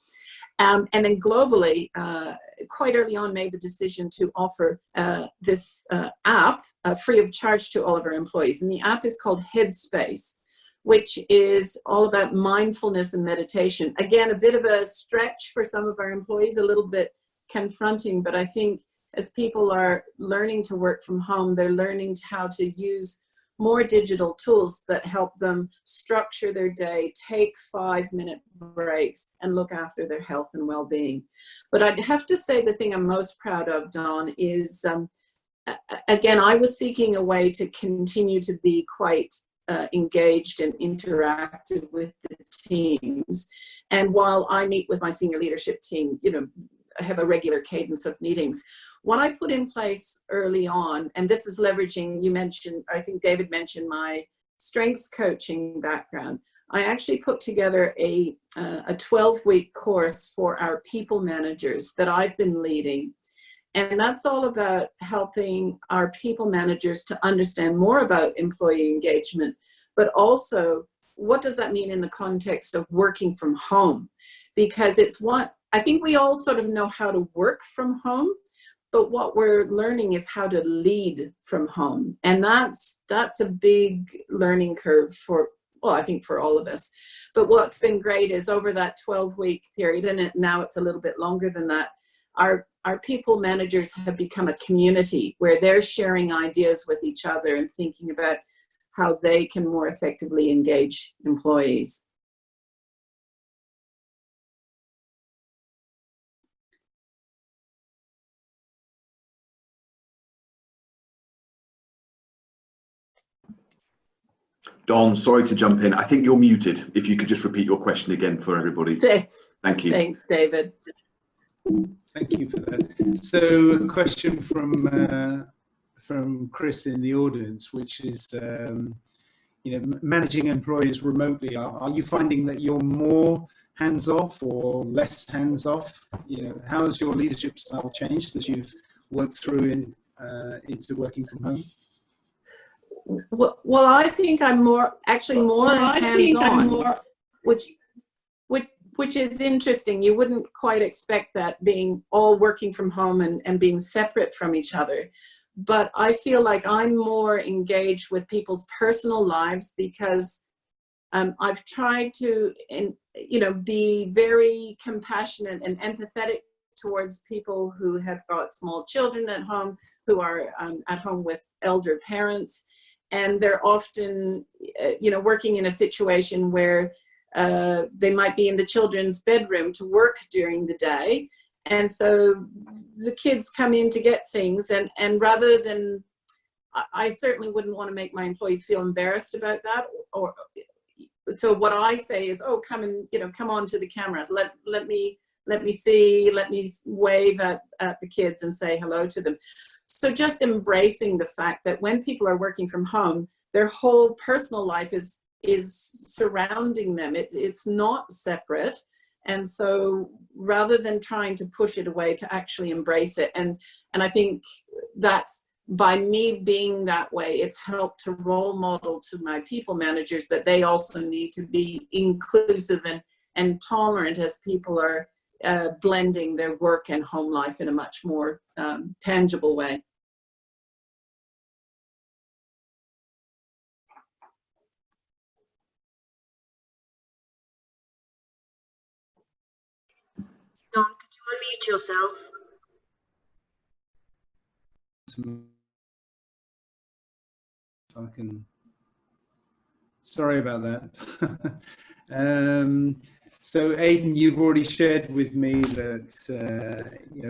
And then globally, quite early on, made the decision to offer this app free of charge to all of our employees. And the app is called Headspace, which is all about mindfulness and meditation. Again, a bit of a stretch for some of our employees, a little bit confronting, but I think as people are learning to work from home, they're learning how to use more digital tools that help them structure their day, take 5-minute breaks, and look after their health and well-being. But I'd have to say the thing I'm most proud of, Dawn, is, again, I was seeking a way to continue to be quite engaged and interactive with the teams. And while I meet with my senior leadership team, I have a regular cadence of meetings. What I put in place early on, and this is leveraging, you mentioned, I think David mentioned my strengths coaching background. I actually put together a 12-week course for our people managers that I've been leading. And that's all about helping our people managers to understand more about employee engagement, but also what does that mean in the context of working from home? Because I think we all sort of know how to work from home, but what we're learning is how to lead from home. And that's a big learning curve I think for all of us. But what's been great is over that 12-week period, and now it's a little bit longer than that, our people managers have become a community where they're sharing ideas with each other and thinking about how they can more effectively engage employees. Dawn, sorry to jump in. I think you're muted. If you could just repeat your question again for everybody. Thank you. Thanks, David. Thank you for that. So a question from Chris in the audience, which is, managing employees remotely. Are you finding that you're more hands-off or less hands-off? How has your leadership style changed as you've worked through into working from home? Well, I think I'm more hands-on, which is interesting. You wouldn't quite expect that, being all working from home and being separate from each other. But I feel like I'm more engaged with people's personal lives because I've tried to, be very compassionate and empathetic towards people who have got small children at home, who are at home with elder parents. And they're often, working in a situation where they might be in the children's bedroom to work during the day. And so the kids come in to get things. And rather than, I certainly wouldn't want to make my employees feel embarrassed about that. So what I say is, oh, come on to the cameras. Let me see, let me wave at the kids and say hello to them. So just embracing the fact that when people are working from home, their whole personal life is surrounding them. It's not separate. And so rather than trying to push it away, to actually embrace it. And I think that's, by me being that way, it's helped to role model to my people managers that they also need to be inclusive and tolerant as people are blending their work and home life in a much more tangible way. Don, could you unmute yourself? I can. Sorry about that. So Aidan, you've already shared with me that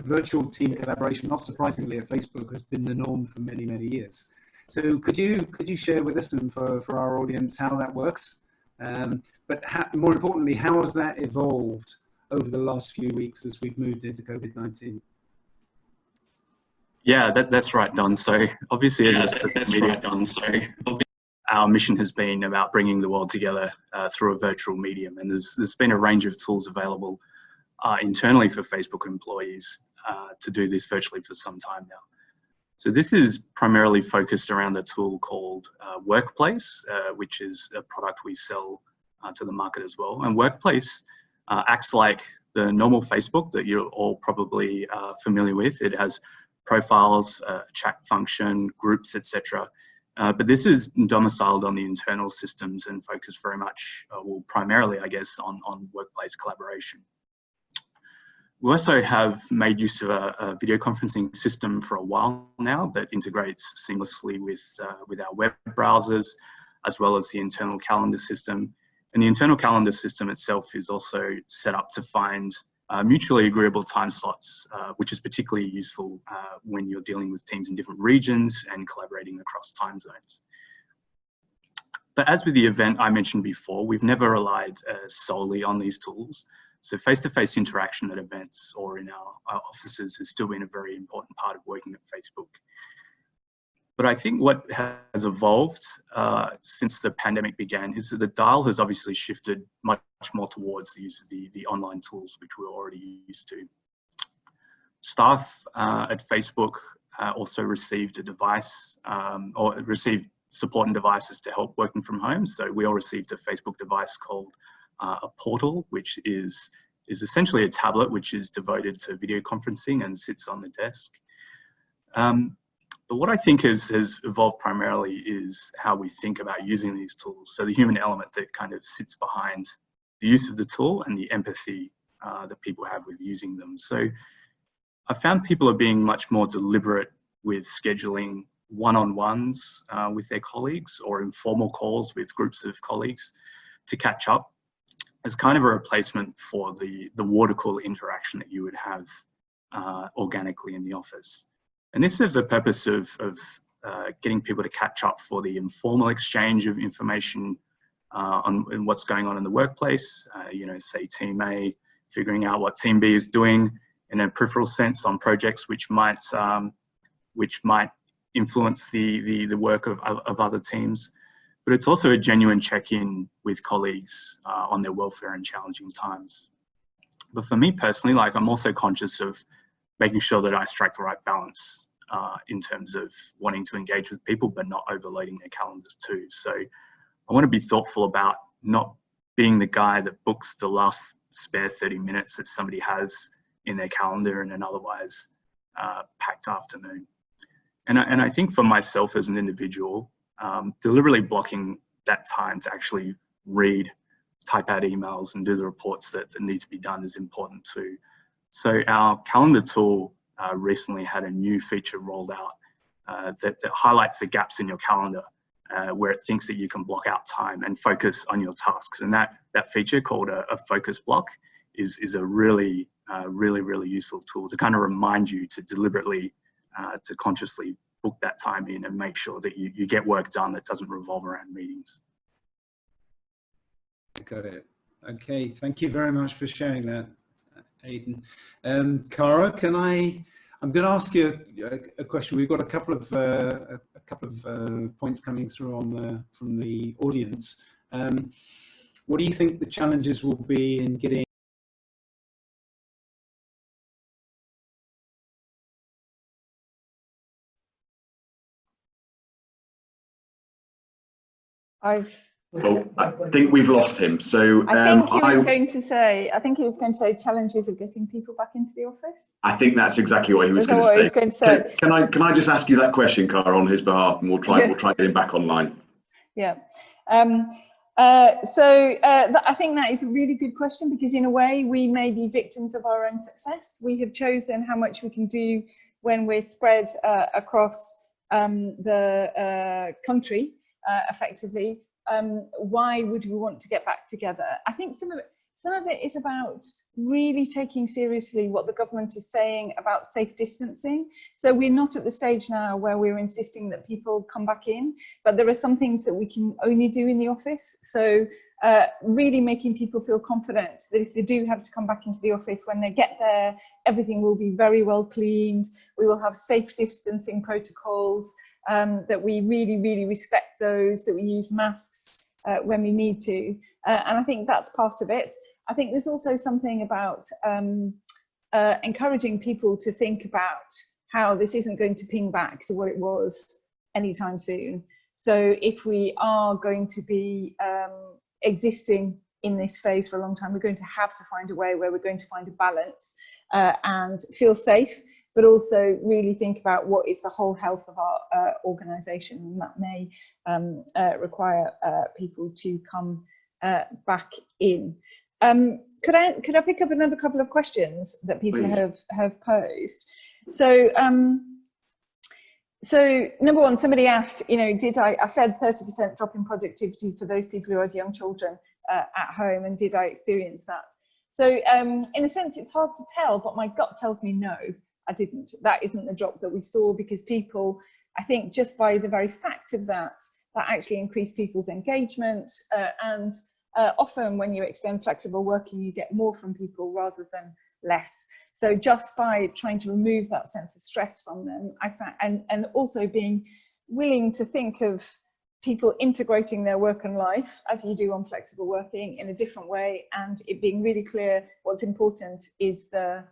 virtual team collaboration, not surprisingly at Facebook, has been the norm for many, many years. So could you share with us and for our audience how that works? But more importantly, how has that evolved over the last few weeks as we've moved into COVID-19? Yeah, that's right, Don. So obviously, our mission has been about bringing the world together through a virtual medium, and there's been a range of tools available internally for Facebook employees to do this virtually for some time now. So this is primarily focused around a tool called Workplace, which is a product we sell to the market as well. And Workplace acts like the normal Facebook that you're all probably familiar with. It has profiles, chat function, groups, etc. But this is domiciled on the internal systems and focused very much, well, primarily, I guess, on workplace collaboration. We also have made use of a video conferencing system for a while now that integrates seamlessly with our web browsers, as well as the internal calendar system. And the internal calendar system itself is also set up to find mutually agreeable time slots, which is particularly useful when you're dealing with teams in different regions and collaborating across time zones. But as with the event I mentioned before, we've never relied solely on these tools. So face-to-face interaction at events or in our offices has still been a very important part of working at Facebook. But I think what has evolved since the pandemic began is that the dial has obviously shifted much more towards the use of the online tools, which we're already used to. Staff at Facebook also received a device or received support and devices to help working from home. So we all received a Facebook device called a portal, which is essentially a tablet which is devoted to video conferencing and sits on the desk. But what I think has evolved primarily is how we think about using these tools. So the human element that kind of sits behind the use of the tool and the empathy that people have with using them. So I found people are being much more deliberate with scheduling one-on-ones with their colleagues or informal calls with groups of colleagues to catch up as kind of a replacement for the water cooler interaction that you would have organically in the office. And this serves a purpose of getting people to catch up for the informal exchange of information on what's going on in the workplace. Say Team A figuring out what Team B is doing in a peripheral sense on projects which might influence the work of other teams. But it's also a genuine check-in with colleagues on their welfare in challenging times. But for me personally, I'm also conscious of making sure that I strike the right balance in terms of wanting to engage with people, but not overloading their calendars too. So I want to be thoughtful about not being the guy that books the last spare 30 minutes that somebody has in their calendar in an otherwise packed afternoon. And I think for myself as an individual, deliberately blocking that time to actually read, type out emails and do the reports that need to be done is important too. So our calendar tool recently had a new feature rolled out that highlights the gaps in your calendar where it thinks that you can block out time and focus on your tasks. And that feature called a focus block is a really useful tool to kind of remind you to deliberately, to consciously book that time in and make sure that you get work done that doesn't revolve around meetings. Got it. Okay, thank you very much for sharing that, Aidan. Cara, I'm going to ask you a question. We've got a couple of points coming through from the audience. What do you think the challenges will be in getting I think we've lost him. So I think he was going to say challenges of getting people back into the office. I think that's exactly what he was going to say. Can I just ask you that question, Cara, on his behalf, and we'll try getting back online. Yeah. I think that is a really good question, because in a way we may be victims of our own success. We have chosen how much we can do when we're spread across the country effectively. Why would we want to get back together? I think some of it is about really taking seriously what the government is saying about safe distancing. So we're not at the stage now where we're insisting that people come back in, but there are some things that we can only do in the office. So really making people feel confident that if they do have to come back into the office, when they get there, everything will be very well cleaned. We will have safe distancing protocols, that we really, really respect those, that we use masks when we need to. And I think that's part of it. I think there's also something about encouraging people to think about how this isn't going to ping back to what it was anytime soon. So if we are going to be existing in this phase for a long time, we're going to have to find a way where we're going to find a balance and feel safe, but also really think about what is the whole health of our organisation. And that may require people to come back in. Could I pick up another couple of questions that people have posed? So number one, somebody asked, you know, I said 30% drop in productivity for those people who had young children at home, and did I experience that? So in a sense, it's hard to tell, but my gut tells me no, I didn't. That isn't the drop that we saw, because people, I think just by the very fact of that actually increased people's engagement, and often when you extend flexible working, you get more from people rather than less. So just by trying to remove that sense of stress from them, I found, and also being willing to think of people integrating their work and life, as you do on flexible working, in a different way, and it being really clear what's important is the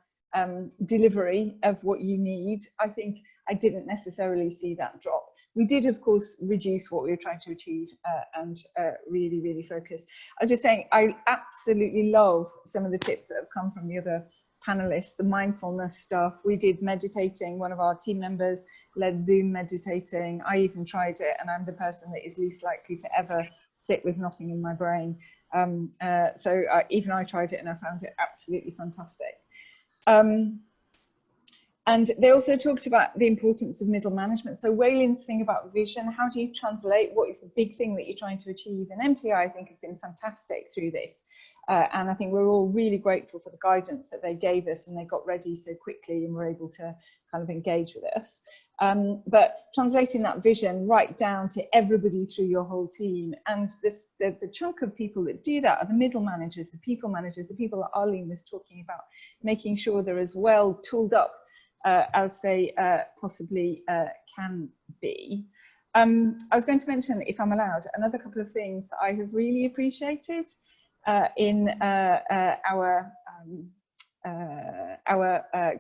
delivery of what you need. I think I didn't necessarily see that drop. We did, of course, reduce what we were trying to achieve and really, really focus. I'm just saying, I absolutely love some of the tips that have come from the other panelists, the mindfulness stuff. We did meditating. One of our team members led Zoom meditating. I even tried it, and I'm the person that is least likely to ever sit with nothing in my brain. So even I tried it, and I found it absolutely fantastic. And they also talked about the importance of middle management. So Wayland's thing about vision, how do you translate what is the big thing that you're trying to achieve? And MTI, I think, have been fantastic through this. And I think we're all really grateful for the guidance that they gave us, and they got ready so quickly and were able to kind of engage with us. But translating that vision right down to everybody through your whole team. And the chunk of people that do that are the middle managers, the people that Arlene was talking about, making sure they're as well tooled up as they possibly can be. I was going to mention, if I'm allowed, another couple of things that I have really appreciated in our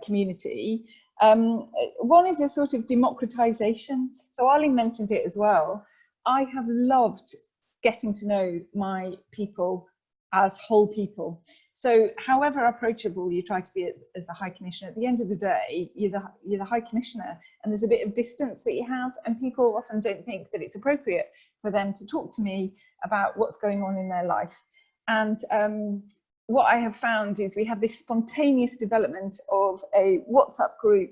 community. One is a sort of democratization. So Arlene mentioned it as well. I have loved getting to know my people as whole people. So however approachable you try to be as the High Commissioner, at the end of the day, you're the High Commissioner, and there's a bit of distance that you have, and people often don't think that it's appropriate for them to talk to me about what's going on in their life. And what I have found is we have this spontaneous development of a WhatsApp group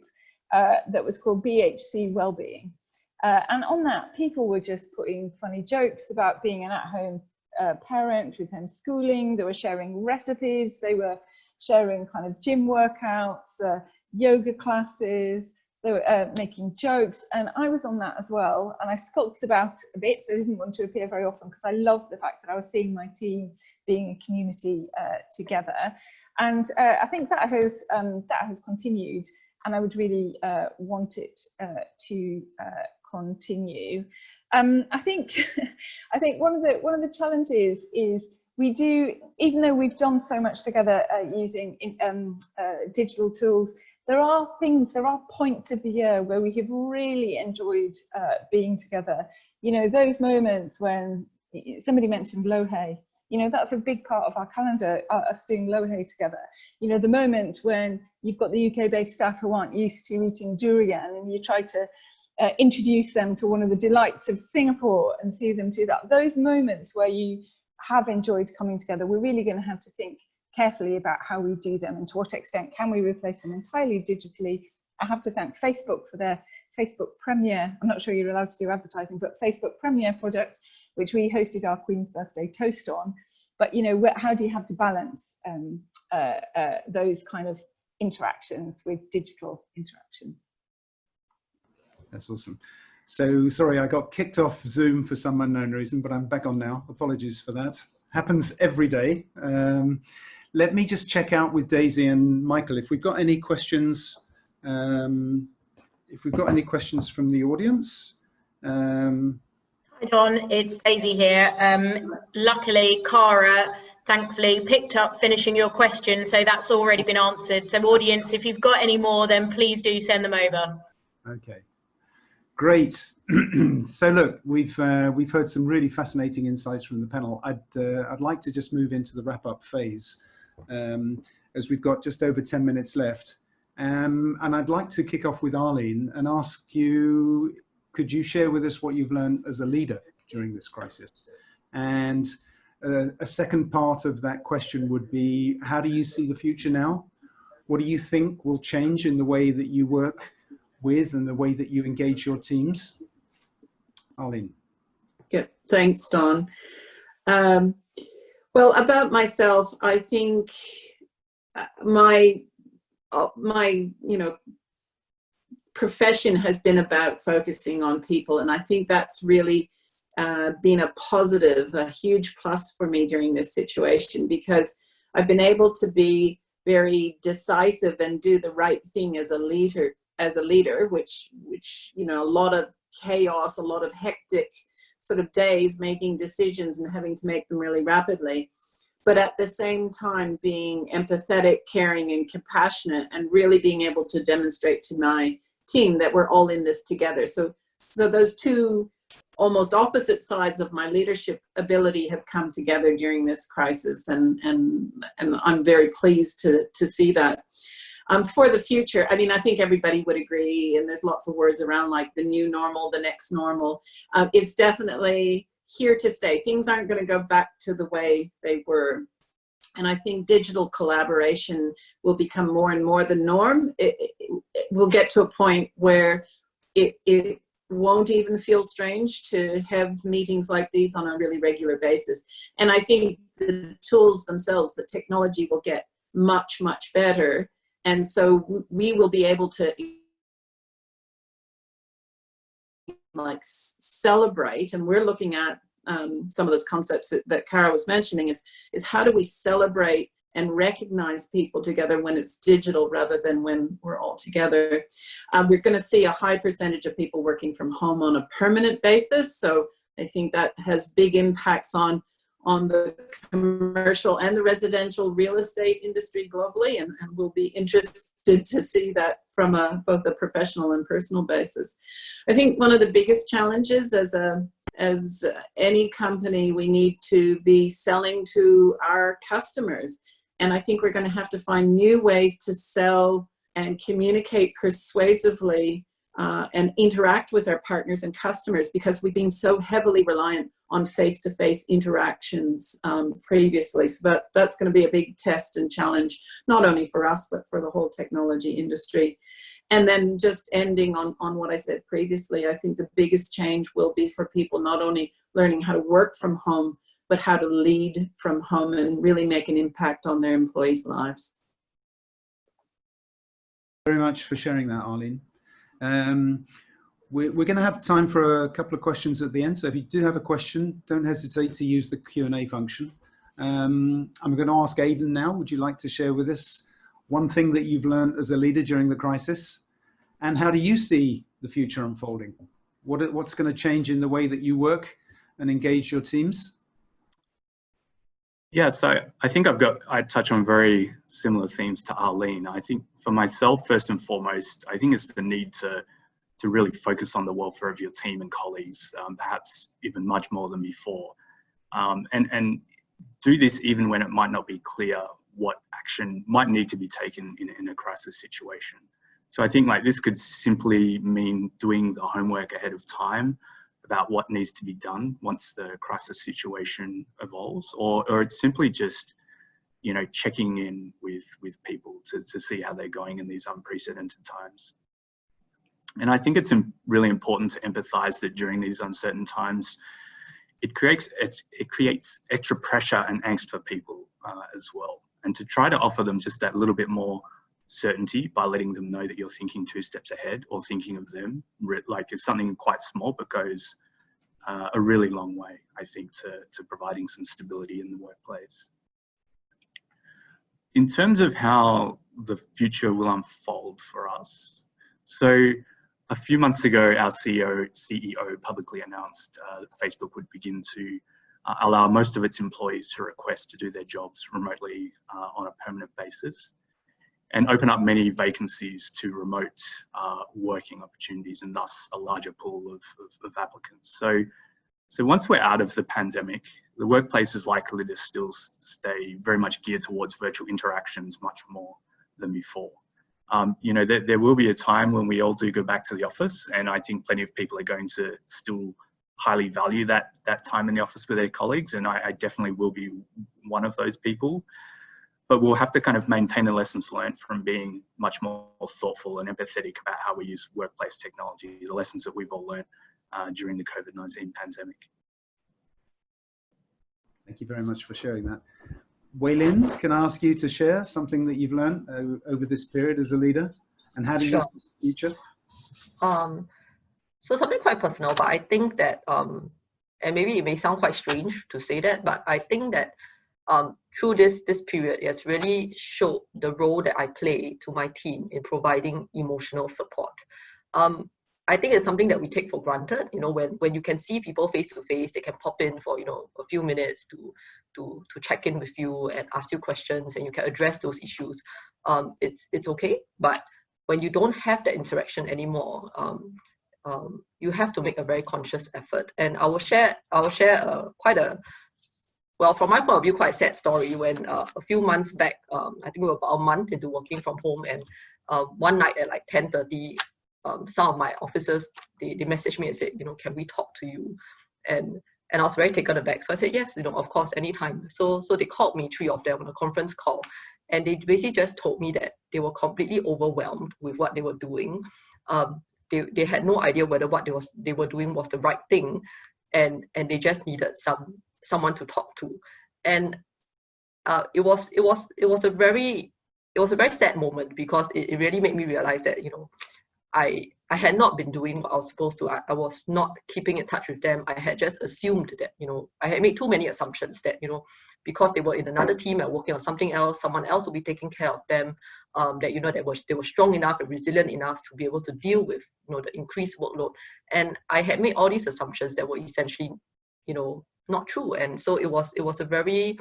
that was called BHC Wellbeing. And on that, people were just putting funny jokes about being an at-home parent with homeschooling. They were sharing recipes, they were sharing kind of gym workouts, yoga classes, they were making jokes, and I was on that as well, and I skulked about a bit. I didn't want to appear very often because I loved the fact that I was seeing my team being a community together, and I think that has continued, and I would really want it to continue. I think one of the challenges is we do, even though we've done so much together using digital tools, there are points of the year where we have really enjoyed being together. You know, those moments when somebody mentioned Lohe, you know, that's a big part of our calendar, us doing Lohe together. You know, the moment when you've got the UK-based staff who aren't used to eating durian, and you try to introduce them to one of the delights of Singapore and see them do that. Those moments where you have enjoyed coming together, we're really going to have to think carefully about how we do them and to what extent can we replace them entirely digitally. I have to thank Facebook for their Facebook Premiere, I'm not sure you're allowed to do advertising, but Facebook Premiere product, which we hosted our Queen's Birthday toast on. But, you know, how do you have to balance those kind of interactions with digital interactions? That's awesome. So sorry, I got kicked off Zoom for some unknown reason, but I'm back on now. Apologies for that. Happens every day. Let me just check out with Daisy and Michael if we've got any questions. If we've got any questions from the audience. Hi John, it's Daisy here. Luckily, Cara thankfully picked up finishing your question, so that's already been answered. So audience, if you've got any more, then please do send them over. Okay, great. So look, we've heard some really fascinating insights from the panel. I'd like to just move into the wrap-up phase, as we've got just over 10 minutes left. And I'd like to kick off with Arlene and ask you, could you share with us what you've learned as a leader during this crisis? And a second part of that question would be, how do you see the future now? What do you think will change in the way that you work with and the way that you engage your teams? Arlene. Good, thanks, Don. Well, about myself, I think my profession has been about focusing on people, and I think that's really been a positive, a huge plus for me during this situation, because I've been able to be very decisive and do the right thing as a leader, which you know, a lot of chaos, a lot of hectic sort of days making decisions and having to make them really rapidly, but at the same time being empathetic, caring and compassionate, and really being able to demonstrate to my team that we're all in this together. So those two almost opposite sides of my leadership ability have come together during this crisis, and I'm very pleased to see that. For the future, I mean, I think everybody would agree, and there's lots of words around like the new normal, the next normal. It's definitely here to stay. Things aren't going to go back to the way they were. And I think digital collaboration will become more and more the norm. It will get to a point where it won't even feel strange to have meetings like these on a really regular basis. And I think the tools themselves, the technology will get much, much better. And so we will be able to like celebrate, and we're looking at some of those concepts that Cara was mentioning, is how do we celebrate and recognize people together when it's digital rather than when we're all together. We're going to see a high percentage of people working from home on a permanent basis. So I think that has big impacts on the commercial and the residential real estate industry globally, and we'll be interested to see that from both a professional and personal basis. I think one of the biggest challenges as any company, we need to be selling to our customers, and I think we're going to have to find new ways to sell and communicate persuasively and interact with our partners and customers, because we've been so heavily reliant on face-to-face interactions previously. So that's going to be a big test and challenge, not only for us, but for the whole technology industry. And then just ending on what I said previously, I think the biggest change will be for people not only learning how to work from home, but how to lead from home and really make an impact on their employees' lives. Very much for sharing that, Arlene. We're going to have time for a couple of questions at the end. So if you do have a question, don't hesitate to use the Q&A function. I'm going to ask Aidan now. Would you like to share with us one thing that you've learned as a leader during the crisis? And how do you see the future unfolding? What's going to change in the way that you work and engage your teams? Yeah, so I think I touch on very similar themes to Arlene. I think for myself, first and foremost, I think it's the need to really focus on the welfare of your team and colleagues, perhaps even much more than before. And do this even when it might not be clear what action might need to be taken in a crisis situation. So I think like this could simply mean doing the homework ahead of time, about what needs to be done once the crisis situation evolves, or it's simply just, you know, checking in with people to see how they're going in these unprecedented times. And I think it's really important to empathize that during these uncertain times, it creates extra pressure and angst for people as well. And to try to offer them just that little bit more certainty by letting them know that you're thinking 2 steps ahead or thinking of them, like it's something quite small but goes a really long way, I think, to providing some stability in the workplace. In terms of how the future will unfold for us, so a few months ago, our CEO publicly announced that Facebook would begin to allow most of its employees to request to do their jobs remotely on a permanent basis, and open up many vacancies to remote working opportunities, and thus a larger pool of applicants. So once we're out of the pandemic, the workplace is likely to still stay very much geared towards virtual interactions much more than before. You know, there will be a time when we all do go back to the office, and I think plenty of people are going to still highly value that time in the office with their colleagues, and I definitely will be one of those people. But we'll have to kind of maintain the lessons learned from being much more thoughtful and empathetic about how we use workplace technology, the lessons that we've all learned during the COVID-19 pandemic. Thank you very much for sharing that. Wei Lin, can I ask you to share something that you've learned over this period as a leader, and how do you use it in the future? So something quite personal, but I think that, and maybe it may sound quite strange to say that, but I think that through this period, it's really showed the role that I play to my team in providing emotional support. I think it's something that we take for granted, you know, when you can see people face to face, they can pop in for, you know, a few minutes to check in with you and ask you questions, and you can address those issues. It's okay, but when you don't have that interaction anymore, you have to make a very conscious effort. And I will share quite a, well, from my point of view, quite a sad story when a few months back, I think we were about a month into working from home, and one night at like 10:30, some of my officers, they messaged me and said, you know, can we talk to you? And I was very taken aback. So I said, yes, you know, of course, anytime. So they called me, 3 of them, on a conference call, and they basically just told me that they were completely overwhelmed with what they were doing. They had no idea whether what they were doing was the right thing, and they just needed someone to talk to. And it was a very sad moment, because it really made me realize that, you know, I had not been doing what I was supposed to. I was not keeping in touch with them. I had just assumed that, you know, I had made too many assumptions that, you know, because they were in another team and working on something else, someone else will be taking care of them, that, you know, they were strong enough and resilient enough to be able to deal with, you know, the increased workload. And I had made all these assumptions that were essentially, you know, not true. And so it was a very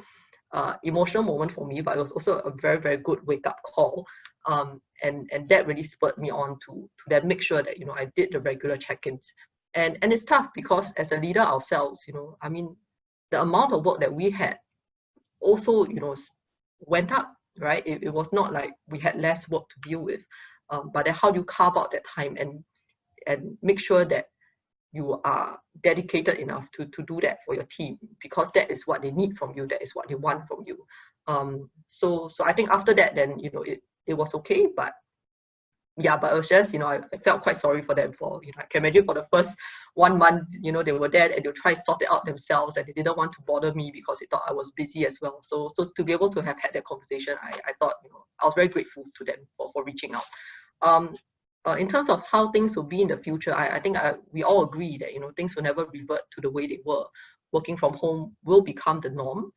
emotional moment for me, but it was also a very, very good wake-up call. And that really spurred me on to then make sure that, you know, I did the regular check-ins. And it's tough, because as a leader ourselves, you know, I mean, the amount of work that we had also, you know, went up, right? It was not like we had less work to deal with, but then how do you carve out that time and make sure that you are dedicated enough to do that for your team, because that is what they need from you, that is what they want from you. So I think after that, then, you know, it was okay, but yeah, but it was just, you know, I felt quite sorry for them for, you know, I can imagine for the first 1 month, you know, they were there and they'll try to sort it out themselves, and they didn't want to bother me because they thought I was busy as well. So to be able to have had that conversation, I thought, you know, I was very grateful to them for reaching out. In terms of how things will be in the future, I think we all agree that, you know, things will never revert to the way they were. Working from home will become the norm.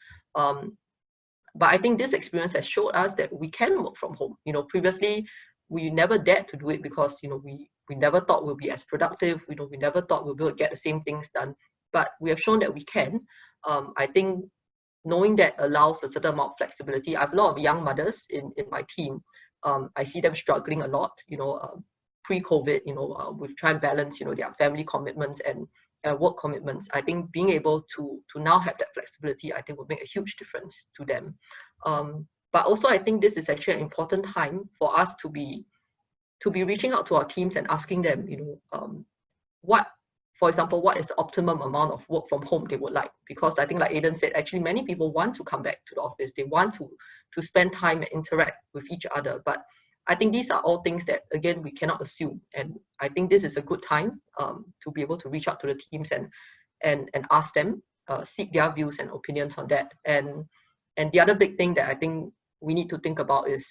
But I think this experience has showed us that we can work from home. You know, previously, we never dared to do it because, you know, we never thought we'll be as productive. You know, we never thought we'll be able to get the same things done. But we have shown that we can. I think knowing that allows a certain amount of flexibility. I have a lot of young mothers in my team. I see them struggling a lot, you know, pre-COVID, you know, with trying to balance, you know, their family commitments and work commitments. I think being able to now have that flexibility, I think will make a huge difference to them. But also, I think this is actually an important time for us to be reaching out to our teams and asking them, you know, what for example, what is the optimum amount of work from home they would like? Because I think, like Aidan said, actually many people want to come back to the office. They want to spend time and interact with each other. But I think these are all things that, again, we cannot assume. And I think this is a good time to be able to reach out to the teams and ask them, seek their views and opinions on that. And the other big thing that I think we need to think about is,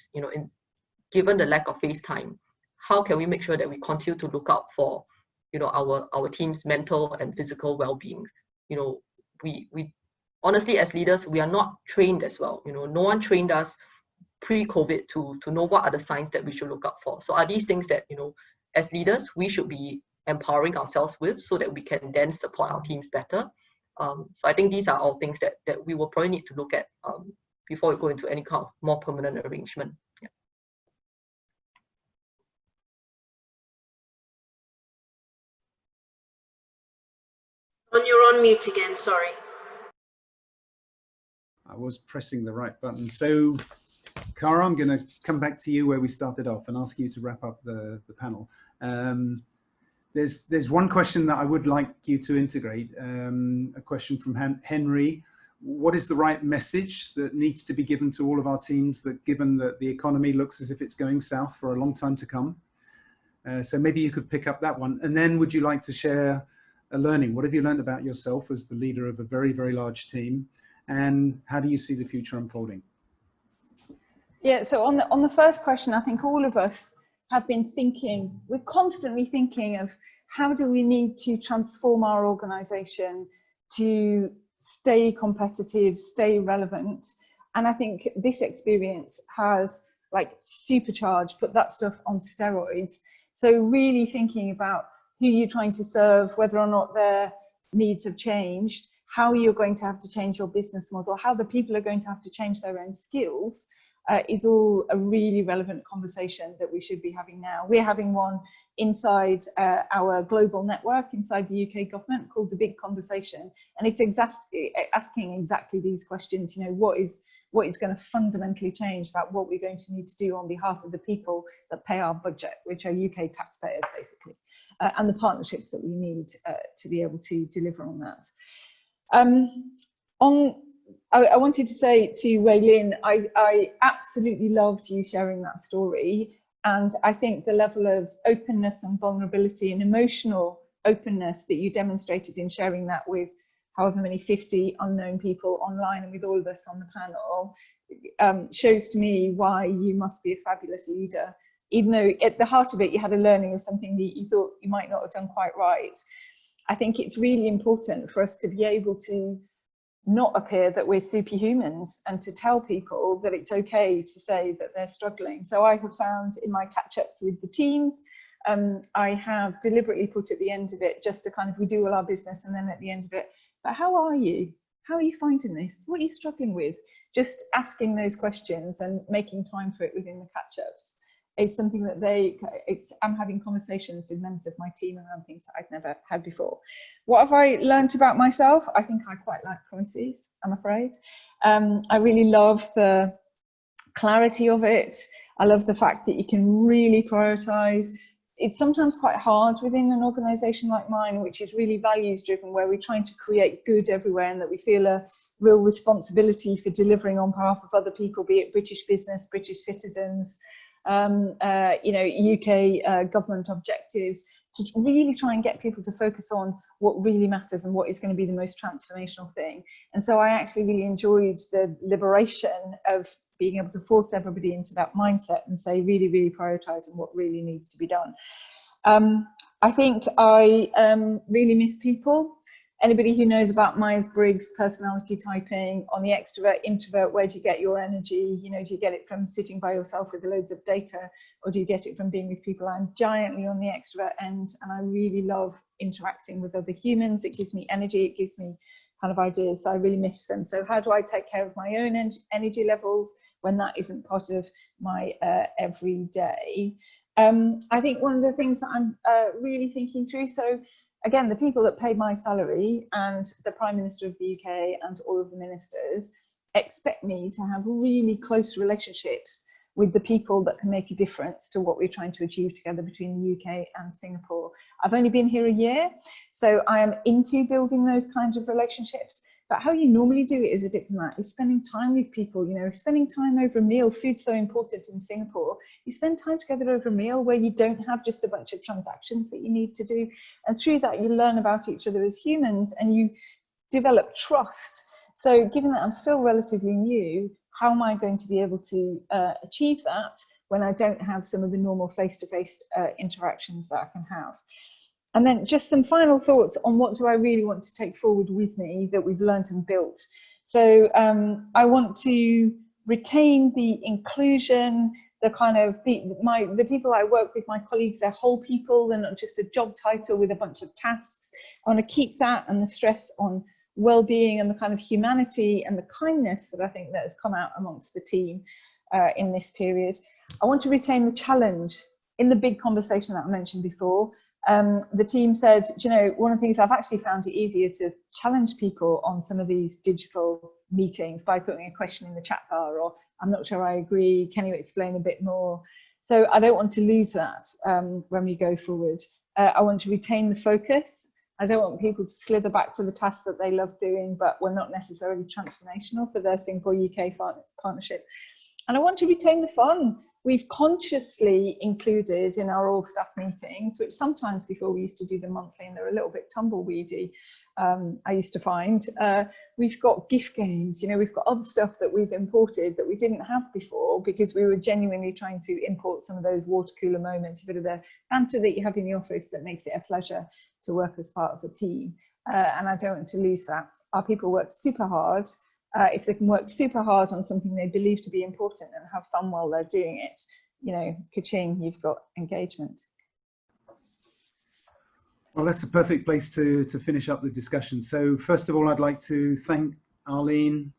given the lack of face time, how can we make sure that we continue to look out for, our team's mental and physical well-being? We honestly, as leaders, we are not trained as well. No one trained us pre-COVID to know what are the signs that we should look out for. So are these things that, as leaders, we should be empowering ourselves with so that we can then support our teams better? So I think these are all things that we will probably need to look at before we go into any kind of more permanent arrangement. Yeah. You're on mute again, sorry. I was pressing the right button. So, Cara, I'm going to come back to you where we started off and ask you to wrap up the panel. There's one question that I would like you to integrate, a question from Henry. What is the right message that needs to be given to all of our teams, that given that the economy looks as if it's going south for a long time to come? So maybe you could pick up that one. And then would you like to share a learning? What have you learned about yourself as the leader of a very, very large team? And how do you see the future unfolding? Yeah, so on the first question, I think all of us have been thinking, we're constantly thinking of how do we need to transform our organization to stay competitive, stay relevant. And I think this experience has like supercharged, put that stuff on steroids. So really thinking about who you're trying to serve, whether or not their needs have changed, how you're going to have to change your business model, how the people are going to have to change their own skills, is all a really relevant conversation that we should be having now. We're having one inside our global network, inside the UK government, called The Big Conversation. And it's asking exactly these questions, what is going to fundamentally change about what we're going to need to do on behalf of the people that pay our budget, which are UK taxpayers, basically, and the partnerships that we need to be able to deliver on that. I wanted to say to Wei Lin, I absolutely loved you sharing that story. And I think the level of openness and vulnerability and emotional openness that you demonstrated in sharing that with however many 50 unknown people online and with all of us on the panel shows to me why you must be a fabulous leader. Even though at the heart of it, you had a learning of something that you thought you might not have done quite right. I think it's really important for us to be able to not appear that we're superhumans and to tell people that it's okay to say that they're struggling. So I have found in my catch-ups with the teams, I have deliberately put at the end of it just to kind of, we do all our business and then at the end of it, but how are you? How are you finding this? What are you struggling with? Just asking those questions and making time for it within the catch-ups is something that I'm having conversations with members of my team around things that I've never had before. What have I learned about myself? I think I quite like crises, I'm afraid. I really love the clarity of it. I love the fact that you can really prioritize. It's sometimes quite hard within an organization like mine, which is really values driven, where we're trying to create good everywhere and that we feel a real responsibility for delivering on behalf of other people, be it British business, British citizens, UK government objectives, to really try and get people to focus on what really matters and what is going to be the most transformational thing. And so I actually really enjoyed the liberation of being able to force everybody into that mindset and say, really, really prioritize on what really needs to be done. I think I really miss people. Anybody who knows about Myers-Briggs personality typing, on the extrovert, introvert, where do you get your energy? Do you get it from sitting by yourself with loads of data, or do you get it from being with people? I'm giantly on the extrovert end, and I really love interacting with other humans. It gives me energy, it gives me kind of ideas, so I really miss them. So how do I take care of my own energy levels when that isn't part of my everyday? I think one of the things that I'm really thinking through, so again, the people that pay my salary and the Prime Minister of the UK and all of the ministers expect me to have really close relationships with the people that can make a difference to what we're trying to achieve together between the UK and Singapore. I've only been here a year, so I am into building those kinds of relationships. But how you normally do it as a diplomat is spending time with people, you know, spending time over a meal. Food's so important in Singapore. You spend time together over a meal where you don't have just a bunch of transactions that you need to do. And through that, you learn about each other as humans and you develop trust. So given that I'm still relatively new, how am I going to be able to achieve that when I don't have some of the normal face-to-face interactions that I can have? And then just some final thoughts on what do I really want to take forward with me that we've learned and built. So I want to retain the inclusion, the kind of the people I work with, my colleagues, they're whole people, they're not just a job title with a bunch of tasks. I want to keep that and the stress on well-being and the kind of humanity and the kindness that I think that has come out amongst the team in this period. I want to retain the challenge. In the big conversation that I mentioned before, the team said, you know, one of the things I've actually found it easier to challenge people on some of these digital meetings by putting a question in the chat bar, or I'm not sure I agree, can you explain a bit more? So I don't want to lose that when we go forward. I want to retain the focus. I don't want people to slither back to the tasks that they love doing, but were not necessarily transformational for their Singapore UK partnership. And I want to retain the fun. We've consciously included in our all staff meetings, which sometimes before we used to do them monthly and they're a little bit tumbleweedy, I used to find, we've got gift games, you know, we've got other stuff that we've imported that we didn't have before because we were genuinely trying to import some of those water cooler moments, a bit of the banter that you have in the office that makes it a pleasure to work as part of a team. And I don't want to lose that. Our people work super hard. If they can work super hard on something they believe to be important and have fun while they're doing it, you know, ka-ching, you've got engagement. Well, that's a perfect place to finish up the discussion. So first of all, I'd like to thank Arlene,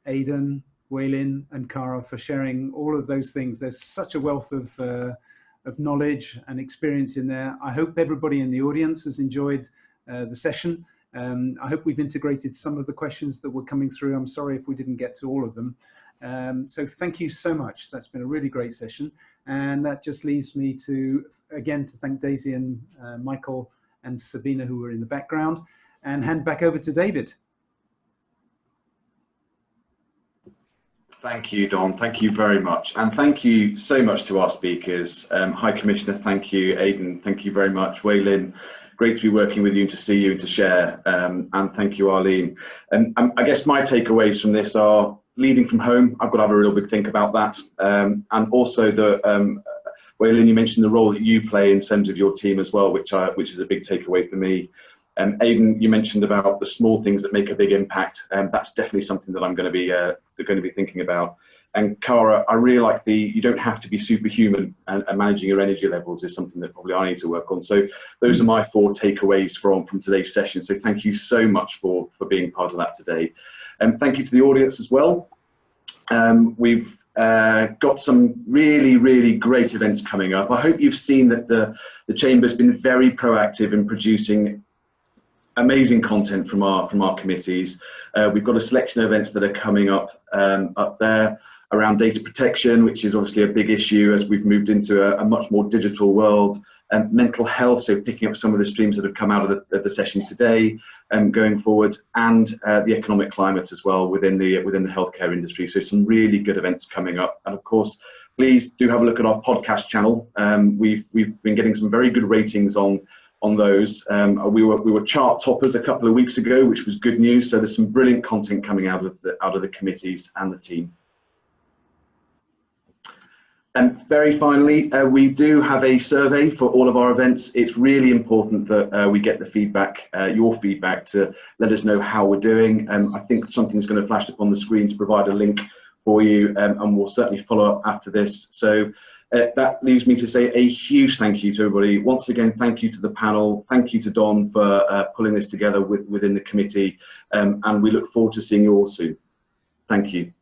Aidan, Waylin and Cara for sharing all of those things. There's such a wealth of knowledge and experience in there. I hope everybody in the audience has enjoyed the session. I hope we've integrated some of the questions that were coming through. I'm sorry if we didn't get to all of them. So thank you so much. That's been a really great session. And that just leaves me to, again, to thank Daisy and Michael and Sabina, who were in the background, and hand back over to David. Thank you, Don. Thank you very much. And thank you so much to our speakers. High Commissioner, thank you. Aidan, thank you very much. Waylin, great to be working with you and to see you and to share. And thank you, Arlene. And I guess my takeaways from this are leading from home. I've got to have a real big think about that. And also Waylin, you mentioned the role that you play in terms of your team as well, which is a big takeaway for me. Aidan, you mentioned about the small things that make a big impact, and that's definitely something that I'm going to be thinking about. And Cara, I really like you don't have to be superhuman, and managing your energy levels is something that probably I need to work on. So those are my 4 takeaways from today's session. So thank you so much for being part of that today. And thank you to the audience as well. We've got some really, really great events coming up. I hope you've seen that the Chamber's been very proactive in producing amazing content from our committees. We've got a selection of events that are coming up there around data protection, which is obviously a big issue as we've moved into a much more digital world, and mental health, so picking up some of the streams that have come out of the session today and going forward, and the economic climate as well within the healthcare industry. So some really good events coming up. And of course, please do have a look at our podcast channel. We've been getting some very good ratings on those. We were chart toppers a couple of weeks ago, which was good news. So there's some brilliant content coming out of the committees and the team. And very finally, we do have a survey for all of our events. It's really important that we get the feedback, your feedback, to let us know how we're doing. I think something's going to flash up on the screen to provide a link for you, and we'll certainly follow up after this. So that leaves me to say a huge thank you to everybody. Once again, thank you to the panel. Thank you to Don for pulling this together within the committee, and we look forward to seeing you all soon. Thank you.